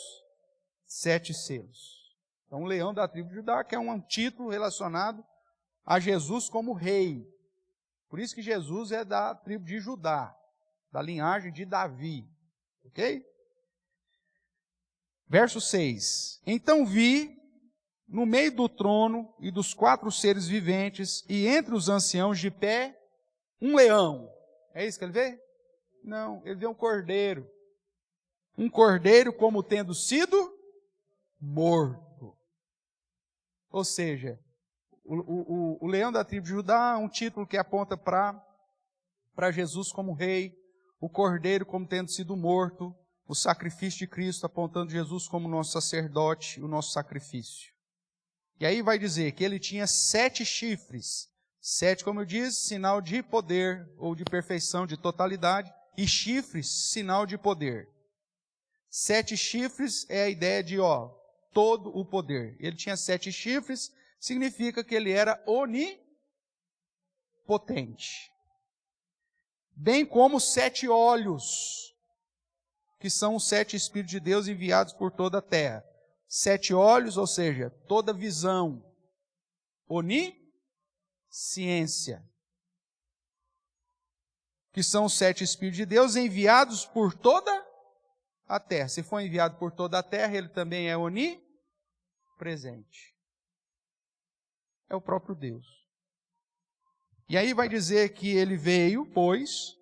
7 selos. Então, o leão da tribo de Judá, que é um título relacionado a Jesus como rei. Por isso que Jesus é da tribo de Judá, da linhagem de Davi. Ok? Verso 6. Então vi, no meio do trono e dos 4 seres viventes, e entre os anciãos de pé, um leão. É isso que ele vê? Não, ele vê um cordeiro. Um cordeiro como tendo sido morto. Ou seja, o leão da tribo de Judá é um título que aponta para Jesus como rei, o cordeiro como tendo sido morto, o sacrifício de Cristo apontando Jesus como nosso sacerdote, o nosso sacrifício. E aí vai dizer que ele tinha 7 chifres. 7, como eu disse, sinal de poder ou de perfeição, de totalidade, e chifres, sinal de poder. 7 chifres é a ideia de, todo o poder. Ele tinha 7 chifres, significa que ele era onipotente. Bem como 7 olhos, que são os 7 Espíritos de Deus enviados por toda a terra. 7 olhos, ou seja, toda visão. Onisciência. Que são os 7 Espíritos de Deus enviados por toda a terra. Se for enviado por toda a terra, ele também é onipresente. É o próprio Deus. E aí vai dizer que ele veio, pois,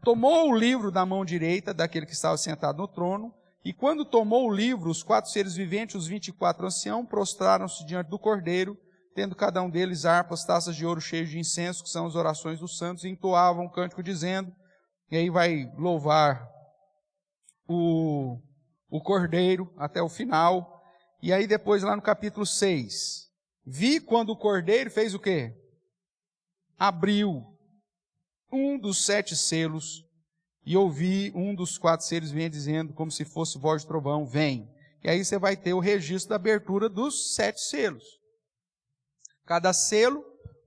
tomou o livro da mão direita daquele que estava sentado no trono, e quando tomou o livro, os 4 seres viventes, os 24 anciãos, prostraram-se diante do cordeiro, tendo cada um deles harpas, taças de ouro cheias de incenso, que são as orações dos santos, e entoavam um cântico dizendo, e aí vai louvar o cordeiro até o final. E aí depois lá no capítulo 6, vi quando o cordeiro fez o quê? Abriu um dos 7 selos e ouvi um dos 4 seres vem dizendo, como se fosse voz de trovão, vem. E aí você vai ter o registro da abertura dos 7 selos. Cada selo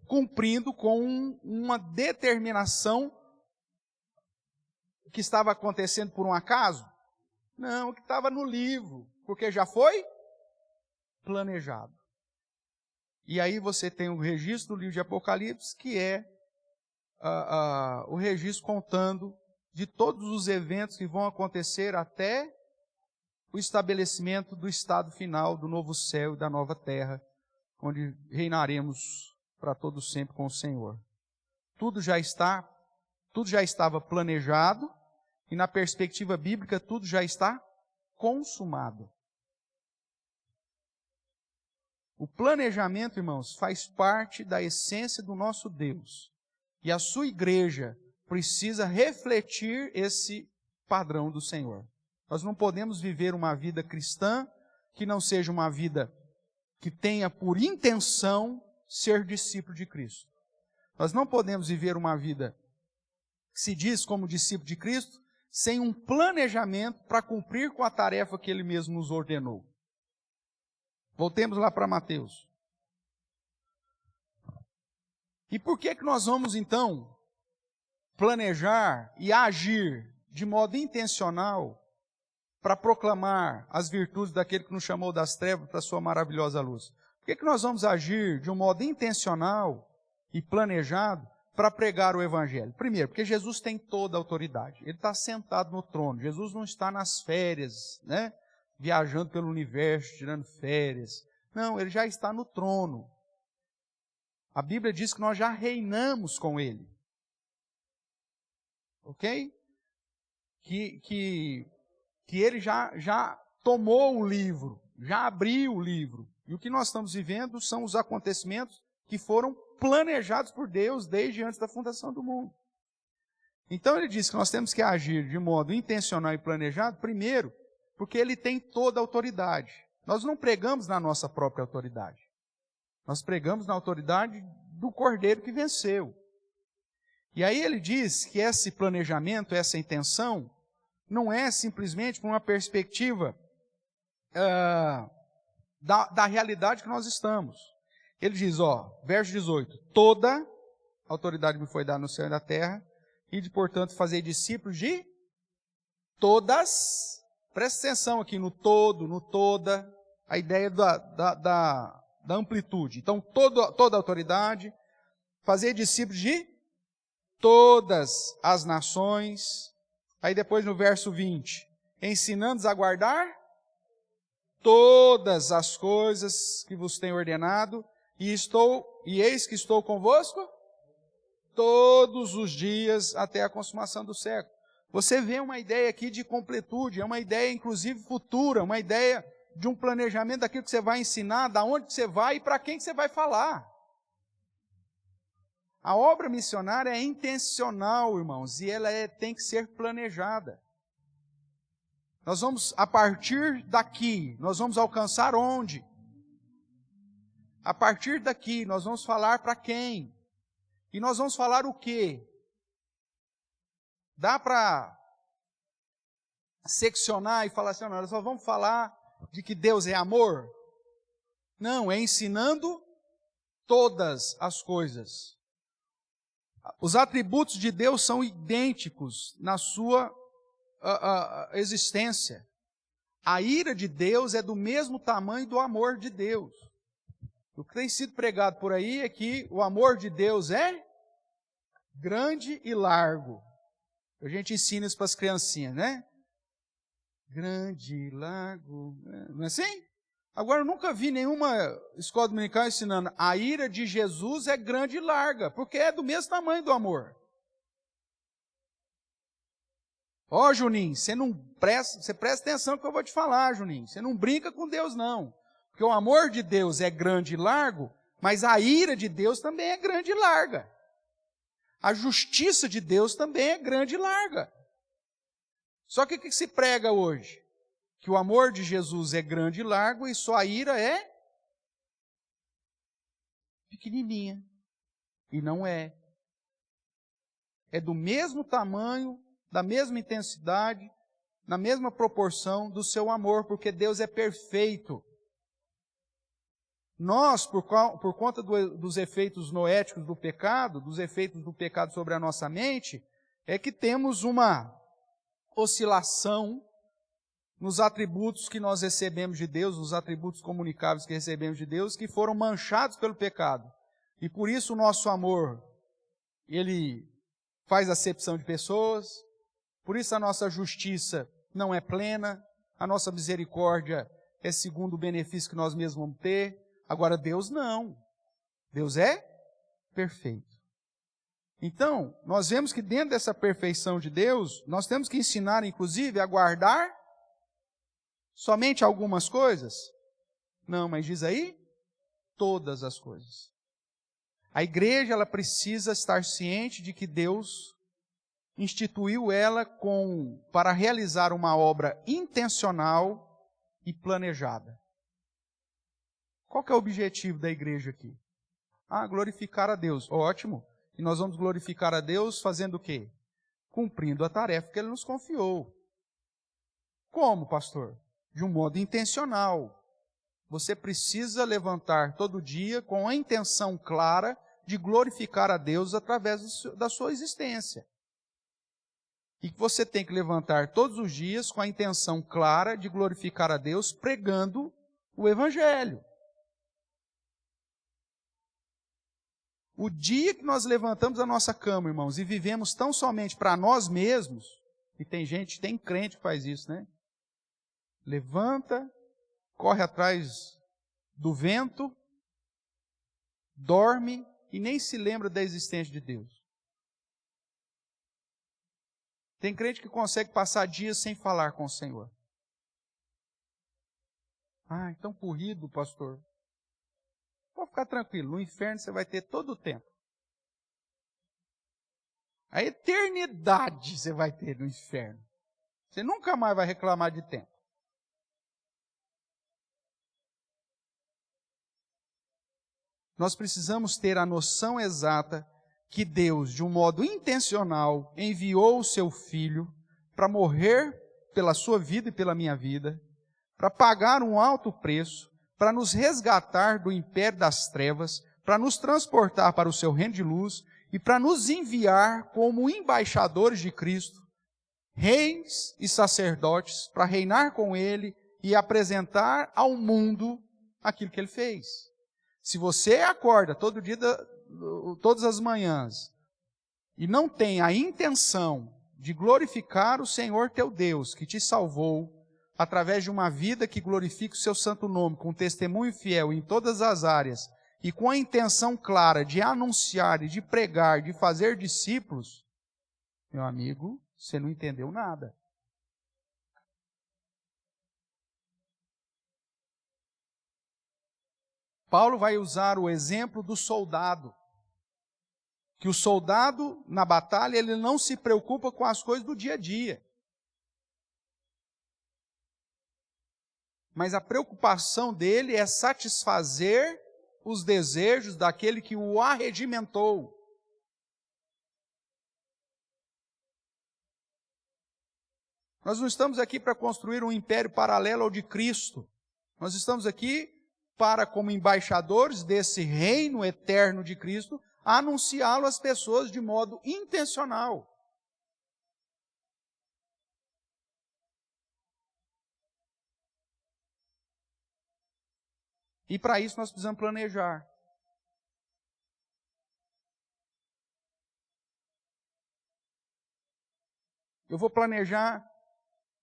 cumprindo com uma determinação que estava acontecendo por um acaso? Não, que estava no livro, porque já foi planejado. E aí você tem o registro do livro de Apocalipse, que é o registro contando de todos os eventos que vão acontecer até o estabelecimento do estado final do novo céu e da nova terra, onde reinaremos para todo sempre com o Senhor. Tudo já estava planejado, e na perspectiva bíblica tudo já está consumado. O planejamento, irmãos, faz parte da essência do nosso Deus. E a sua igreja precisa refletir esse padrão do Senhor. Nós não podemos viver uma vida cristã que não seja uma vida que tenha por intenção ser discípulo de Cristo. Nós não podemos viver uma vida que se diz como discípulo de Cristo sem um planejamento para cumprir com a tarefa que Ele mesmo nos ordenou. Voltemos lá para Mateus. E por que nós vamos, então, planejar e agir de modo intencional para proclamar as virtudes daquele que nos chamou das trevas para a sua maravilhosa luz? Por que nós vamos agir de um modo intencional e planejado para pregar o Evangelho? Primeiro, porque Jesus tem toda a autoridade. Ele está sentado no trono. Jesus não está nas férias, né? Viajando pelo universo, tirando férias. Não, Ele já está no trono. A Bíblia diz que nós já reinamos com Ele. Ok? Que Ele já tomou o livro, já abriu o livro. E o que nós estamos vivendo são os acontecimentos que foram planejados por Deus desde antes da fundação do mundo. Então Ele diz que nós temos que agir de modo intencional e planejado, primeiro, porque Ele tem toda a autoridade. Nós não pregamos na nossa própria autoridade. Nós pregamos na autoridade do Cordeiro que venceu. E aí Ele diz que esse planejamento, essa intenção, não é simplesmente por uma perspectiva da realidade que nós estamos. Ele diz, verso 18, toda autoridade me foi dada no céu e na terra, e de, portanto, fazer discípulos de todas, presta atenção aqui no todo, no toda, a ideia da amplitude. Então, toda autoridade, fazer discípulos de todas as nações. Aí depois no verso 20, ensinando-os a guardar todas as coisas que vos tenho ordenado, e eis que estou convosco todos os dias até a consumação do século. Você vê uma ideia aqui de completude, é uma ideia inclusive futura, uma ideia de um planejamento daquilo que você vai ensinar, da onde que você vai e para quem que você vai falar. A obra missionária é intencional, irmãos, e ela tem que ser planejada. Nós vamos, a partir daqui, nós vamos alcançar onde? A partir daqui, nós vamos falar para quem? E nós vamos falar o quê? Dá para seccionar e falar assim, não, nós só vamos falar de que Deus é amor? Não, é ensinando todas as coisas. Os atributos de Deus são idênticos na sua existência. A ira de Deus é do mesmo tamanho do amor de Deus. O que tem sido pregado por aí é que o amor de Deus é grande e largo. A gente ensina isso para as criancinhas, né? Grande e largo, não é assim? Agora, eu nunca vi nenhuma escola dominical ensinando a ira de Jesus é grande e larga, porque é do mesmo tamanho do amor. Juninho, você presta atenção no que eu vou te falar, Juninho. Você não brinca com Deus, não. Porque o amor de Deus é grande e largo, mas a ira de Deus também é grande e larga. A justiça de Deus também é grande e larga. Só que o que se prega hoje? Que o amor de Jesus é grande e largo e sua ira é pequenininha. E não é. É do mesmo tamanho, da mesma intensidade, na mesma proporção do seu amor, porque Deus é perfeito. Nós, por conta dos efeitos noéticos do pecado, dos efeitos do pecado sobre a nossa mente, é que temos uma oscilação nos atributos que nós recebemos de Deus, nos atributos comunicáveis que recebemos de Deus, que foram manchados pelo pecado. E por isso o nosso amor, ele faz acepção de pessoas, por isso a nossa justiça não é plena, a nossa misericórdia é segundo o benefício que nós mesmos vamos ter. Agora, Deus não. Deus é perfeito. Então, nós vemos que dentro dessa perfeição de Deus, nós temos que ensinar, inclusive, a guardar somente algumas coisas? Não, mas diz aí, todas as coisas. A igreja, ela precisa estar ciente de que Deus instituiu ela para realizar uma obra intencional e planejada. Qual que é o objetivo da igreja aqui? Glorificar a Deus. Ótimo. E nós vamos glorificar a Deus fazendo o quê? Cumprindo a tarefa que Ele nos confiou. Como, pastor? De um modo intencional. Você precisa levantar todo dia com a intenção clara de glorificar a Deus através da sua existência. E que você tem que levantar todos os dias com a intenção clara de glorificar a Deus pregando o Evangelho. O dia que nós levantamos a nossa cama, irmãos, e vivemos tão somente para nós mesmos, e tem crente que faz isso, né? Levanta, corre atrás do vento, dorme e nem se lembra da existência de Deus. Tem crente que consegue passar dias sem falar com o Senhor. Então corrido, pastor. Pode ficar tranquilo, no inferno você vai ter todo o tempo. A eternidade você vai ter no inferno. Você nunca mais vai reclamar de tempo. Nós precisamos ter a noção exata que Deus, de um modo intencional, enviou o seu Filho para morrer pela sua vida e pela minha vida, para pagar um alto preço, para nos resgatar do império das trevas, para nos transportar para o seu reino de luz e para nos enviar como embaixadores de Cristo, reis e sacerdotes, para reinar com Ele e apresentar ao mundo aquilo que Ele fez. Se você acorda todo dia, todas as manhãs, e não tem a intenção de glorificar o Senhor teu Deus, que te salvou, através de uma vida que glorifique o seu santo nome, com testemunho fiel em todas as áreas, e com a intenção clara de anunciar e de pregar, de fazer discípulos, meu amigo, você não entendeu nada. Paulo vai usar o exemplo do soldado. Que o soldado, na batalha, ele não se preocupa com as coisas do dia a dia. Mas a preocupação dele é satisfazer os desejos daquele que o arregimentou. Nós não estamos aqui para construir um império paralelo ao de Cristo. Nós estamos aqui para, como embaixadores desse reino eterno de Cristo, anunciá-lo às pessoas de modo intencional. E para isso nós precisamos planejar. Eu vou planejar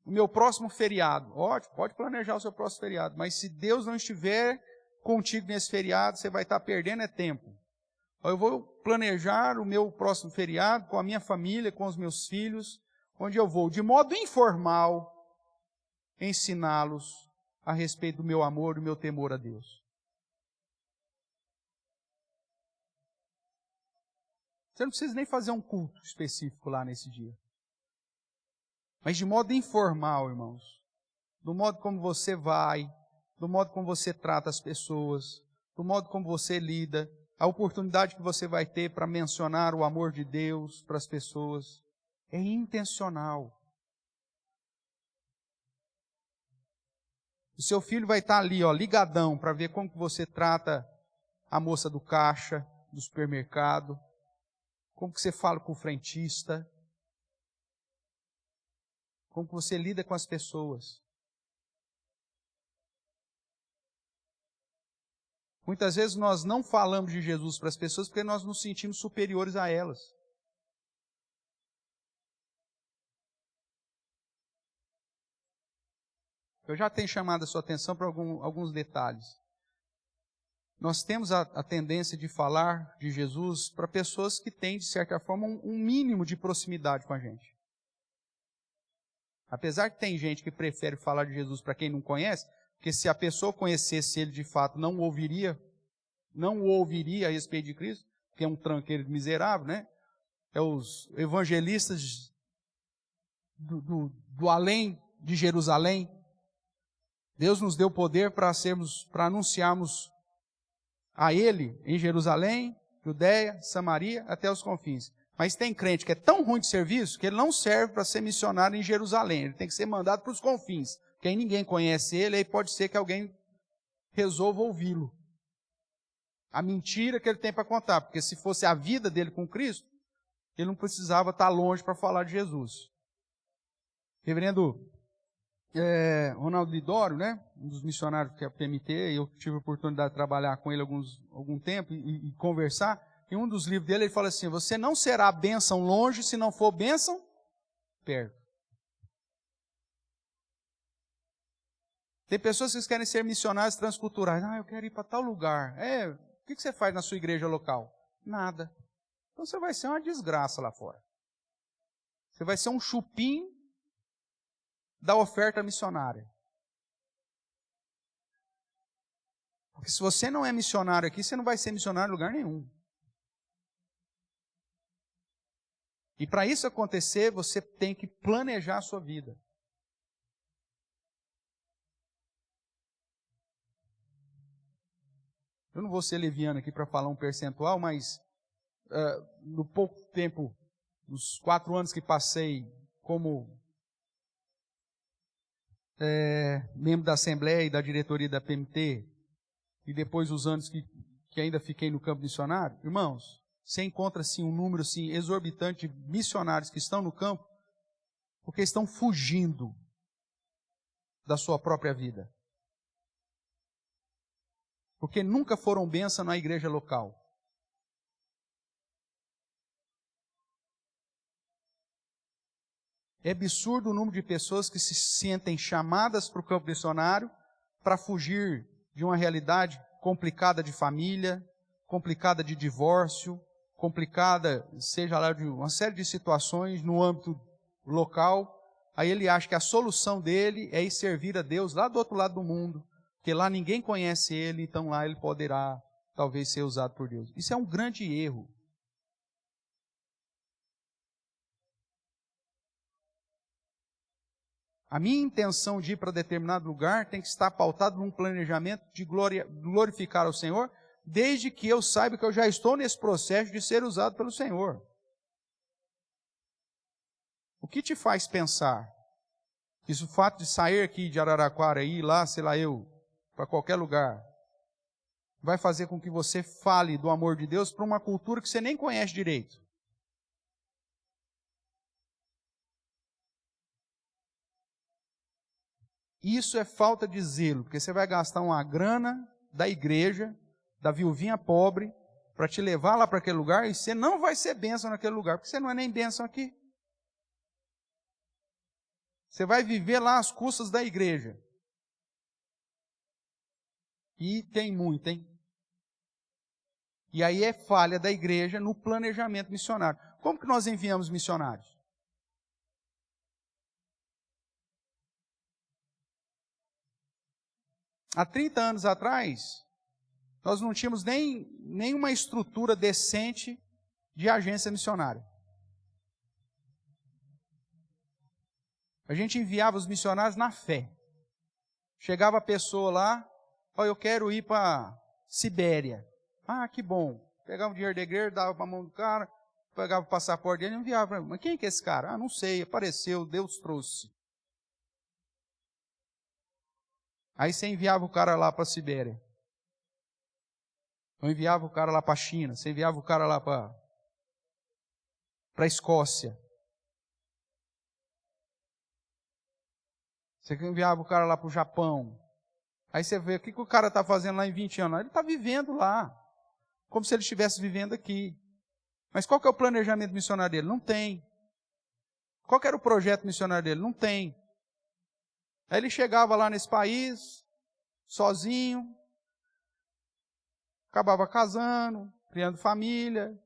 o meu próximo feriado. Ótimo, pode planejar o seu próximo feriado. Mas se Deus não estiver contigo nesse feriado, você vai estar perdendo tempo. Eu vou planejar o meu próximo feriado com a minha família, com os meus filhos, onde eu vou, de modo informal, ensiná-los a respeito do meu amor, do meu temor a Deus. Você não precisa nem fazer um culto específico lá nesse dia. Mas de modo informal, irmãos. Do modo como você vai, do modo como você trata as pessoas, do modo como você lida, a oportunidade que você vai ter para mencionar o amor de Deus para as pessoas. É intencional. O seu filho vai estar ali, ligadão, para ver como que você trata a moça do caixa, do supermercado, como que você fala com o frentista, como que você lida com as pessoas. Muitas vezes nós não falamos de Jesus para as pessoas porque nós nos sentimos superiores a elas. Eu já tenho chamado a sua atenção para alguns detalhes. Nós temos a tendência de falar de Jesus para pessoas que têm, de certa forma, um mínimo de proximidade com a gente. Apesar que tem gente que prefere falar de Jesus para quem não conhece, porque se a pessoa conhecesse ele de fato, não o ouviria não o ouviria a respeito de Cristo, que é um tranqueiro miserável, né? É os evangelistas do além de Jerusalém. Deus nos deu poder para anunciarmos a Ele em Jerusalém, Judeia, Samaria, até os confins. Mas tem crente que é tão ruim de serviço que ele não serve para ser missionário em Jerusalém. Ele tem que ser mandado para os confins. Porque aí ninguém conhece ele, aí pode ser que alguém resolva ouvi-lo. A mentira que ele tem para contar. Porque se fosse a vida dele com Cristo, ele não precisava estar longe para falar de Jesus. Reverendo Ronaldo Lidório, né, um dos missionários que é a PMT, eu tive a oportunidade de trabalhar com ele algum tempo e conversar. Em um dos livros dele, ele fala assim: você não será bênção longe se não for bênção perto. Tem pessoas que querem ser missionários transculturais. Eu quero ir para tal lugar. O que você faz na sua igreja local? Nada. Então você vai ser uma desgraça lá fora. Você vai ser um chupim da oferta missionária. Porque se você não é missionário aqui, você não vai ser missionário em lugar nenhum. E para isso acontecer, você tem que planejar a sua vida. Eu não vou ser leviano aqui para falar um percentual, mas no pouco tempo, nos 4 anos que passei como membro da Assembleia e da diretoria da PMT, e depois os anos que ainda fiquei no campo missionário, irmãos, você encontra assim, um número assim, exorbitante de missionários que estão no campo, porque estão fugindo da sua própria vida. Porque nunca foram bênção na igreja local. É absurdo o número de pessoas que se sentem chamadas para o campo missionário para fugir de uma realidade complicada de família, complicada de divórcio, complicada, seja lá de uma série de situações no âmbito local. Aí ele acha que a solução dele é ir servir a Deus lá do outro lado do mundo, porque lá ninguém conhece ele, então lá ele poderá talvez ser usado por Deus. Isso é um grande erro. A minha intenção de ir para determinado lugar tem que estar pautado num planejamento de glorificar ao Senhor, desde que eu saiba que eu já estou nesse processo de ser usado pelo Senhor. O que te faz pensar que o fato de sair aqui de Araraquara e ir lá, sei lá eu, para qualquer lugar, vai fazer com que você fale do amor de Deus para uma cultura que você nem conhece direito? Isso é falta de zelo, porque você vai gastar uma grana da igreja, da viuvinha pobre, para te levar lá para aquele lugar, e você não vai ser bênção naquele lugar, porque você não é nem bênção aqui. Você vai viver lá às custas da igreja. E tem muito, hein? E aí é falha da igreja no planejamento missionário. Como que nós enviamos missionários? Há 30 anos atrás, nós não tínhamos nenhuma estrutura decente de agência missionária. A gente enviava os missionários na fé. Chegava a pessoa lá, eu quero ir para Sibéria. Que bom. Pegava o dinheiro da igreja, dava para a mão do cara, pegava o passaporte dele e enviava para ele. Mas quem que é esse cara? Não sei, apareceu, Deus trouxe. Aí você enviava o cara lá para a Sibéria. Ou enviava o cara lá para a China. Você enviava o cara lá para a Escócia. Você enviava o cara lá para o Japão. Aí você vê o que o cara está fazendo lá em 20 anos. Ele está vivendo lá. Como se ele estivesse vivendo aqui. Mas qual que é o planejamento missionário dele? Não tem. Qual que era o projeto missionário dele? Não tem. Aí ele chegava lá nesse país, sozinho, acabava casando, criando família,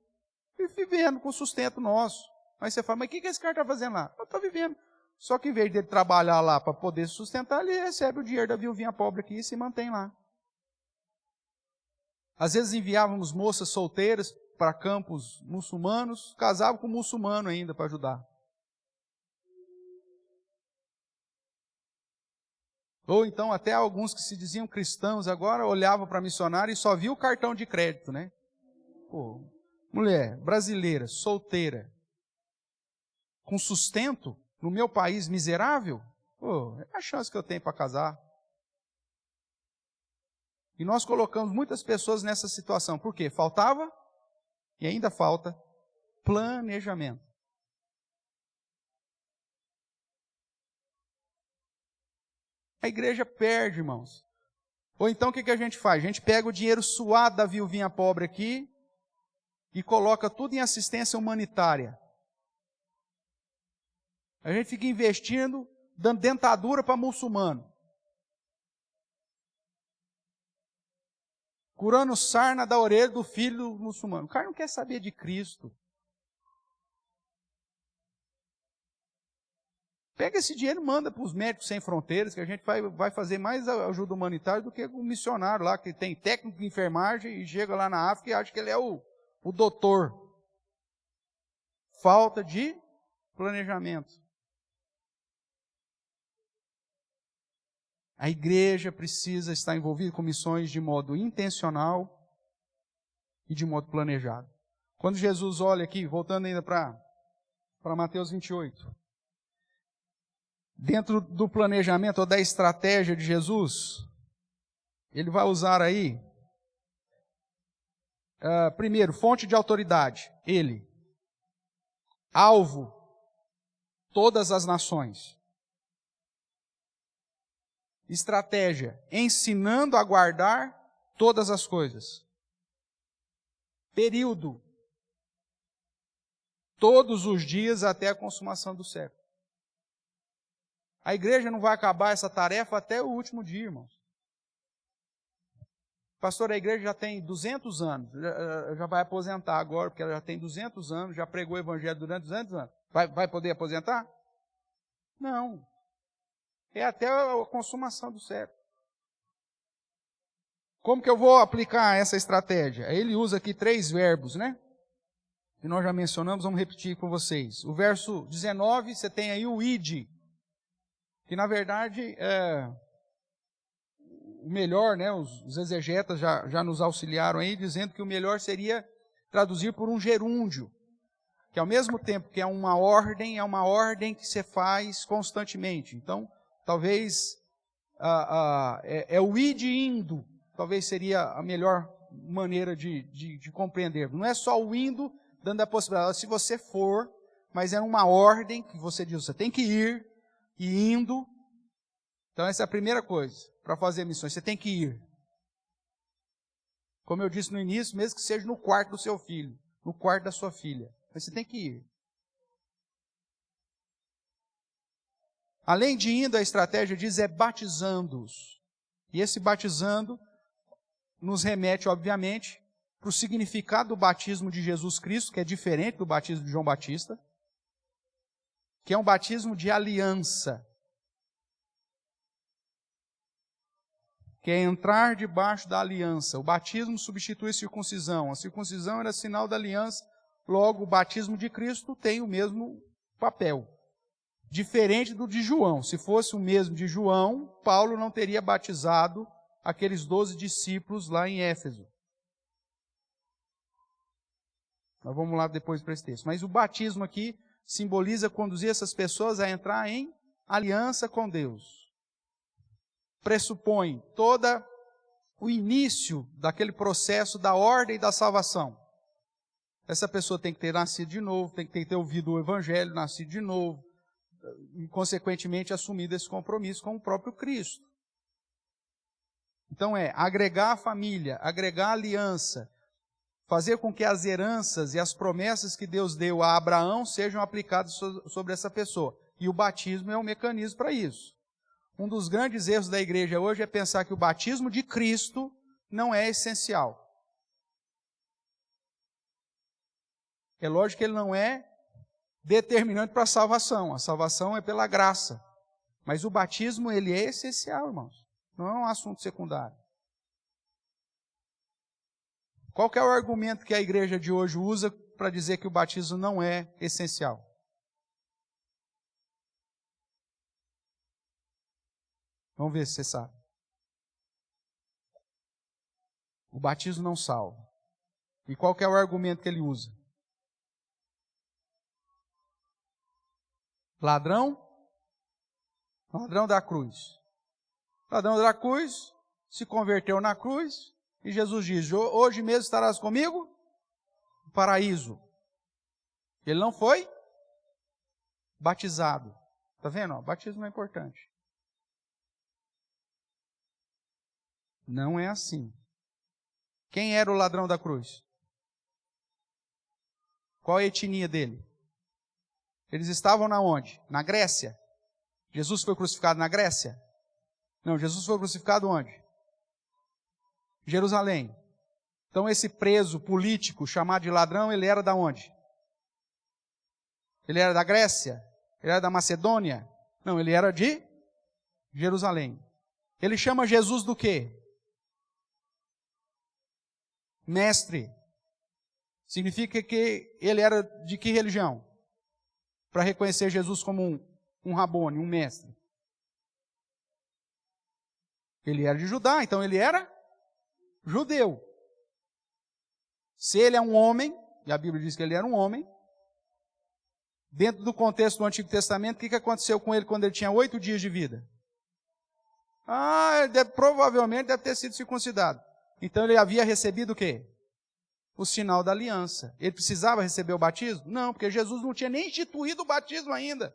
e vivendo com o sustento nosso. Aí você fala, mas o que esse cara está fazendo lá? Eu estou vivendo. Só que em vez dele trabalhar lá para poder se sustentar, ele recebe o dinheiro da viuvinha pobre aqui e se mantém lá. Às vezes enviávamos moças solteiras para campos muçulmanos, casavam com muçulmano ainda para ajudar. Ou então até alguns que se diziam cristãos agora olhavam para missionário e só viam o cartão de crédito, né? Pô, mulher brasileira, solteira, com sustento, no meu país miserável, pô, é a chance que eu tenho para casar. E nós colocamos muitas pessoas nessa situação. Por quê? Faltava, e ainda falta, planejamento. A igreja perde, irmãos. Ou então o que a gente faz? A gente pega o dinheiro suado da viuvinha pobre aqui e coloca tudo em assistência humanitária. A gente fica investindo, dando dentadura para muçulmano. Curando sarna da orelha do filho do muçulmano. O cara não quer saber de Cristo. Pega esse dinheiro e manda para os Médicos Sem Fronteiras, que a gente vai fazer mais ajuda humanitária do que o missionário lá, que tem técnico de enfermagem e chega lá na África e acha que ele é o doutor. Falta de planejamento. A igreja precisa estar envolvida com missões de modo intencional e de modo planejado. Quando Jesus olha aqui, voltando ainda para Mateus 28, dentro do planejamento ou da estratégia de Jesus, ele vai usar aí, primeiro, fonte de autoridade, ele. Alvo, todas as nações. Estratégia, ensinando a guardar todas as coisas. Período, todos os dias até a consumação do século. A igreja não vai acabar essa tarefa até o último dia, irmãos. Pastor, a igreja já tem 200 anos, já vai aposentar agora, porque ela já tem 200 anos, já pregou o evangelho durante 200 anos. Vai poder aposentar? Não. É até a consumação do século. Como que eu vou aplicar essa estratégia? Ele usa aqui 3 verbos, né? Que nós já mencionamos, vamos repetir com vocês. O verso 19, você tem aí o ide, que na verdade é o melhor, né? Os exegetas já nos auxiliaram aí, dizendo que o melhor seria traduzir por um gerúndio, que ao mesmo tempo que é uma ordem que se faz constantemente. Então, talvez é o ide indo, talvez seria a melhor maneira de compreender. Não é só o indo, dando a possibilidade, se você for, mas é uma ordem que você diz, você tem que ir, e indo. Então essa é a primeira coisa, para fazer missões, você tem que ir. Como eu disse no início, mesmo que seja no quarto do seu filho, no quarto da sua filha, mas você tem que ir. Além de indo, a estratégia diz é batizando-os. E esse batizando nos remete, obviamente, para o significado do batismo de Jesus Cristo, que é diferente do batismo de João Batista, que é um batismo de aliança, que é entrar debaixo da aliança. O batismo substitui a circuncisão era sinal da aliança, logo o batismo de Cristo tem o mesmo papel. Diferente do de João. Se fosse o mesmo de João, Paulo não teria batizado aqueles 12 discípulos lá em Éfeso. Nós vamos lá depois para esse texto. Mas o batismo aqui simboliza conduzir essas pessoas a entrar em aliança com Deus. Pressupõe todo o início daquele processo da ordem da salvação. Essa pessoa tem que ter nascido de novo, tem que ter ouvido o evangelho, nascido de novo, e consequentemente assumido esse compromisso com o próprio Cristo. Então agregar a família, agregar a aliança, fazer com que as heranças e as promessas que Deus deu a Abraão sejam aplicadas sobre essa pessoa. E o batismo é um mecanismo para isso. Um dos grandes erros da igreja hoje é pensar que o batismo de Cristo não é essencial. É lógico que ele não é determinante para a salvação. A salvação é pela graça. Mas o batismo, ele é essencial, irmãos. Não é um assunto secundário. Qual que é o argumento que a igreja de hoje usa para dizer que o batismo não é essencial? Vamos ver se você sabe. O batismo não salva. E qual que é o argumento que ele usa? Ladrão? Ladrão da cruz. Ladrão da cruz se converteu na cruz e Jesus diz, hoje mesmo estarás comigo no paraíso. Ele não foi batizado. Está vendo? O batismo é importante. Não é assim. Quem era o ladrão da cruz? Qual a etnia dele? Eles estavam na onde? Na Grécia. Jesus foi crucificado na Grécia? Não, Jesus foi crucificado onde? Jerusalém. Então esse preso político chamado de ladrão, ele era da onde? Ele era da Grécia? Ele era da Macedônia? Não, ele era de Jerusalém. Ele chama Jesus do quê? Mestre. Significa que ele era de que religião? Para reconhecer Jesus como um Rabone, um mestre. Ele era de Judá, então ele era judeu. Se ele é um homem, e a Bíblia diz que ele era um homem, dentro do contexto do Antigo Testamento, o que aconteceu com ele quando ele tinha 8 dias de vida? Provavelmente deve ter sido circuncidado. Então ele havia recebido o quê? O sinal da aliança. Ele precisava receber o batismo? Não, porque Jesus não tinha nem instituído o batismo ainda.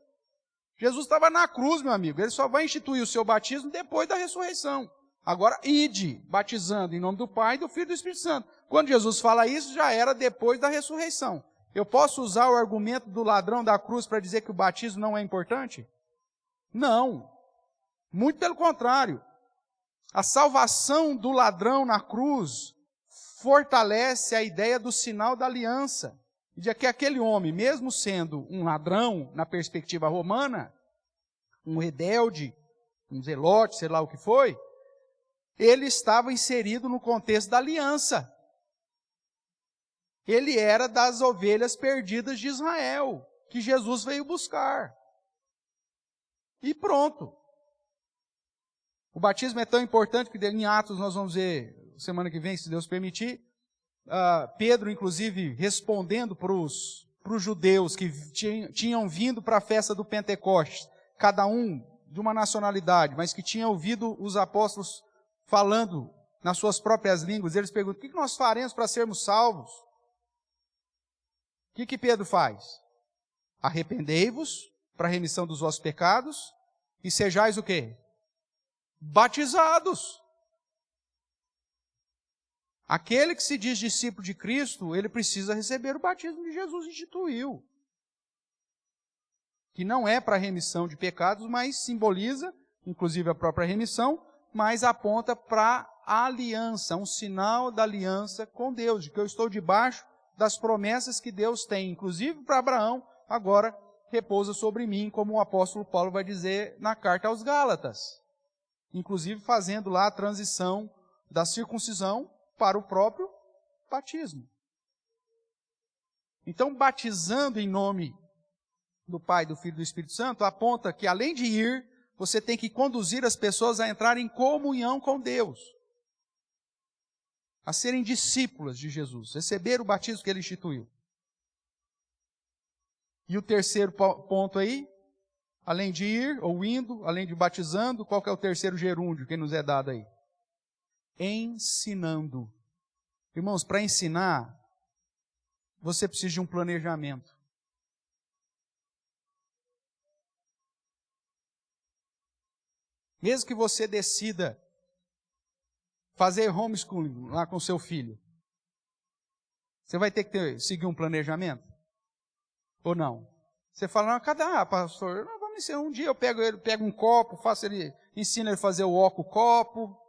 Jesus estava na cruz, meu amigo. Ele só vai instituir o seu batismo depois da ressurreição. Agora, ide, batizando em nome do Pai, do Filho e do Espírito Santo. Quando Jesus fala isso, já era depois da ressurreição. Eu posso usar o argumento do ladrão da cruz para dizer que o batismo não é importante? Não. Muito pelo contrário. A salvação do ladrão na cruz fortalece a ideia do sinal da aliança. De que aquele homem, mesmo sendo um ladrão na perspectiva romana, um rebelde, um zelote, sei lá o que foi, ele estava inserido no contexto da aliança. Ele era das ovelhas perdidas de Israel, que Jesus veio buscar. E pronto. O batismo é tão importante que em Atos nós vamos ver, semana que vem, se Deus permitir, Pedro, inclusive, respondendo para os judeus que tinham vindo para a festa do Pentecostes, cada um de uma nacionalidade, mas que tinham ouvido os apóstolos falando nas suas próprias línguas, eles perguntam, o que nós faremos para sermos salvos? O que Pedro faz? Arrependei-vos para a remissão dos vossos pecados e sejais o quê? Batizados. Aquele que se diz discípulo de Cristo, ele precisa receber o batismo que Jesus instituiu. Que não é para a remissão de pecados, mas simboliza, inclusive a própria remissão, mas aponta para a aliança, um sinal da aliança com Deus, de que eu estou debaixo das promessas que Deus tem, inclusive para Abraão, agora repousa sobre mim, como o apóstolo Paulo vai dizer na carta aos Gálatas. Inclusive fazendo lá a transição da circuncisão para o próprio batismo. Então, batizando em nome do Pai, do Filho e do Espírito Santo, aponta que além de ir, você tem que conduzir as pessoas a entrar em comunhão com Deus. A serem discípulas de Jesus, receber o batismo que ele instituiu. E o terceiro ponto aí, além de ir ou indo, além de batizando, qual que é o terceiro gerúndio que nos é dado aí? Ensinando. Irmãos, para ensinar, você precisa de um planejamento. Mesmo que você decida fazer homeschooling lá com seu filho, você vai ter que seguir um planejamento? Ou não? Você fala, não, pastor, não, vamos ensinar. Um dia eu pego um copo, ensino ele a fazer o óculo copo,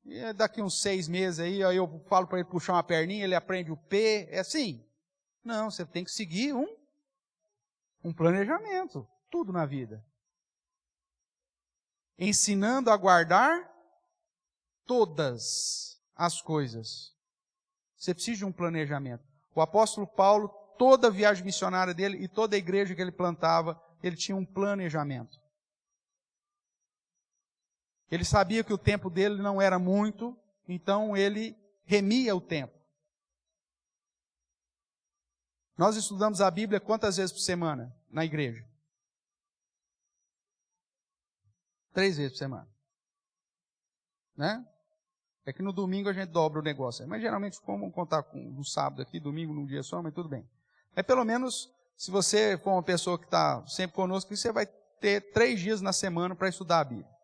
e daqui uns 6 meses aí eu falo para ele puxar uma perninha, ele aprende o P, é assim? Não, você tem que seguir um planejamento, tudo na vida. Ensinando a guardar todas as coisas Você precisa de um planejamento. O apóstolo Paulo, toda a viagem missionária dele e toda a igreja que ele plantava, ele tinha um planejamento. Ele sabia que o tempo dele não era muito, então ele remia o tempo. Nós estudamos a Bíblia quantas vezes por semana na igreja? 3 vezes por semana. Né? É que no domingo a gente dobra o negócio. Mas geralmente vamos contar com no sábado aqui, domingo num dia só, mas tudo bem. Mas pelo menos, se você for uma pessoa que está sempre conosco, você vai ter 3 dias na semana para estudar a Bíblia.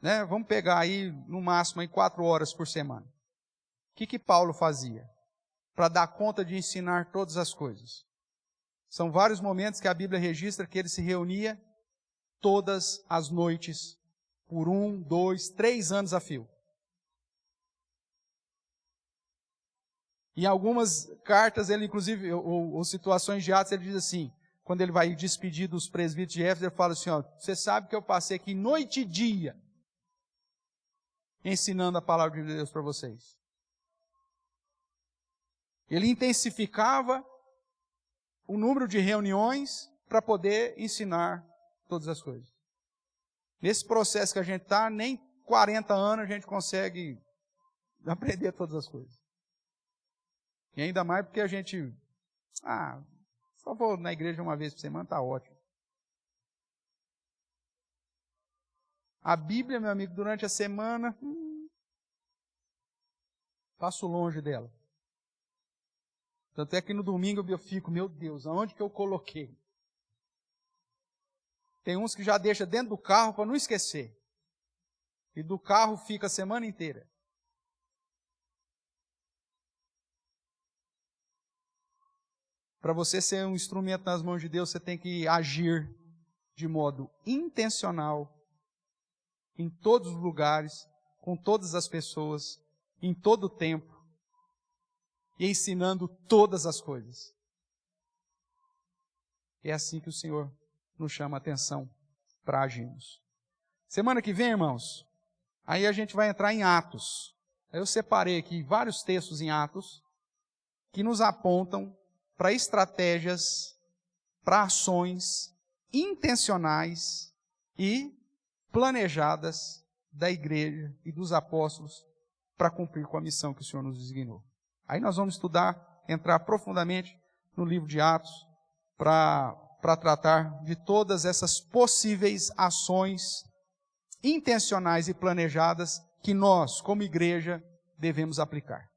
Né? Vamos pegar aí, no máximo, aí 4 horas por semana. O que Paulo fazia? Para dar conta de ensinar todas as coisas. São vários momentos que a Bíblia registra que ele se reunia todas as noites, por 1, 2, 3 anos a fio. Em algumas cartas, ele inclusive, ou situações de Atos, ele diz assim, quando ele vai despedir dos presbíteros de Éfeso, ele fala assim, ó, você sabe que eu passei aqui noite e dia ensinando a palavra de Deus para vocês. Ele intensificava o número de reuniões para poder ensinar todas as coisas. Nesse processo que a gente está, nem 40 anos a gente consegue aprender todas as coisas. E ainda mais porque a gente, só vou na igreja uma vez por semana, está ótimo. A Bíblia, meu amigo, durante a semana, passo longe dela. Tanto é que no domingo eu fico, meu Deus, aonde que eu coloquei? Tem uns que já deixam dentro do carro para não esquecer. E do carro fica a semana inteira. Para você ser um instrumento nas mãos de Deus, você tem que agir de modo intencional, em todos os lugares, com todas as pessoas, em todo o tempo, e ensinando todas as coisas. É assim que o Senhor nos chama a atenção para agirmos. Semana que vem, irmãos, aí a gente vai entrar em Atos. Eu separei aqui vários textos em Atos que nos apontam para estratégias, para ações intencionais e planejadas da igreja e dos apóstolos para cumprir com a missão que o Senhor nos designou. Aí nós vamos estudar, entrar profundamente no livro de Atos para tratar de todas essas possíveis ações intencionais e planejadas que nós, como igreja, devemos aplicar.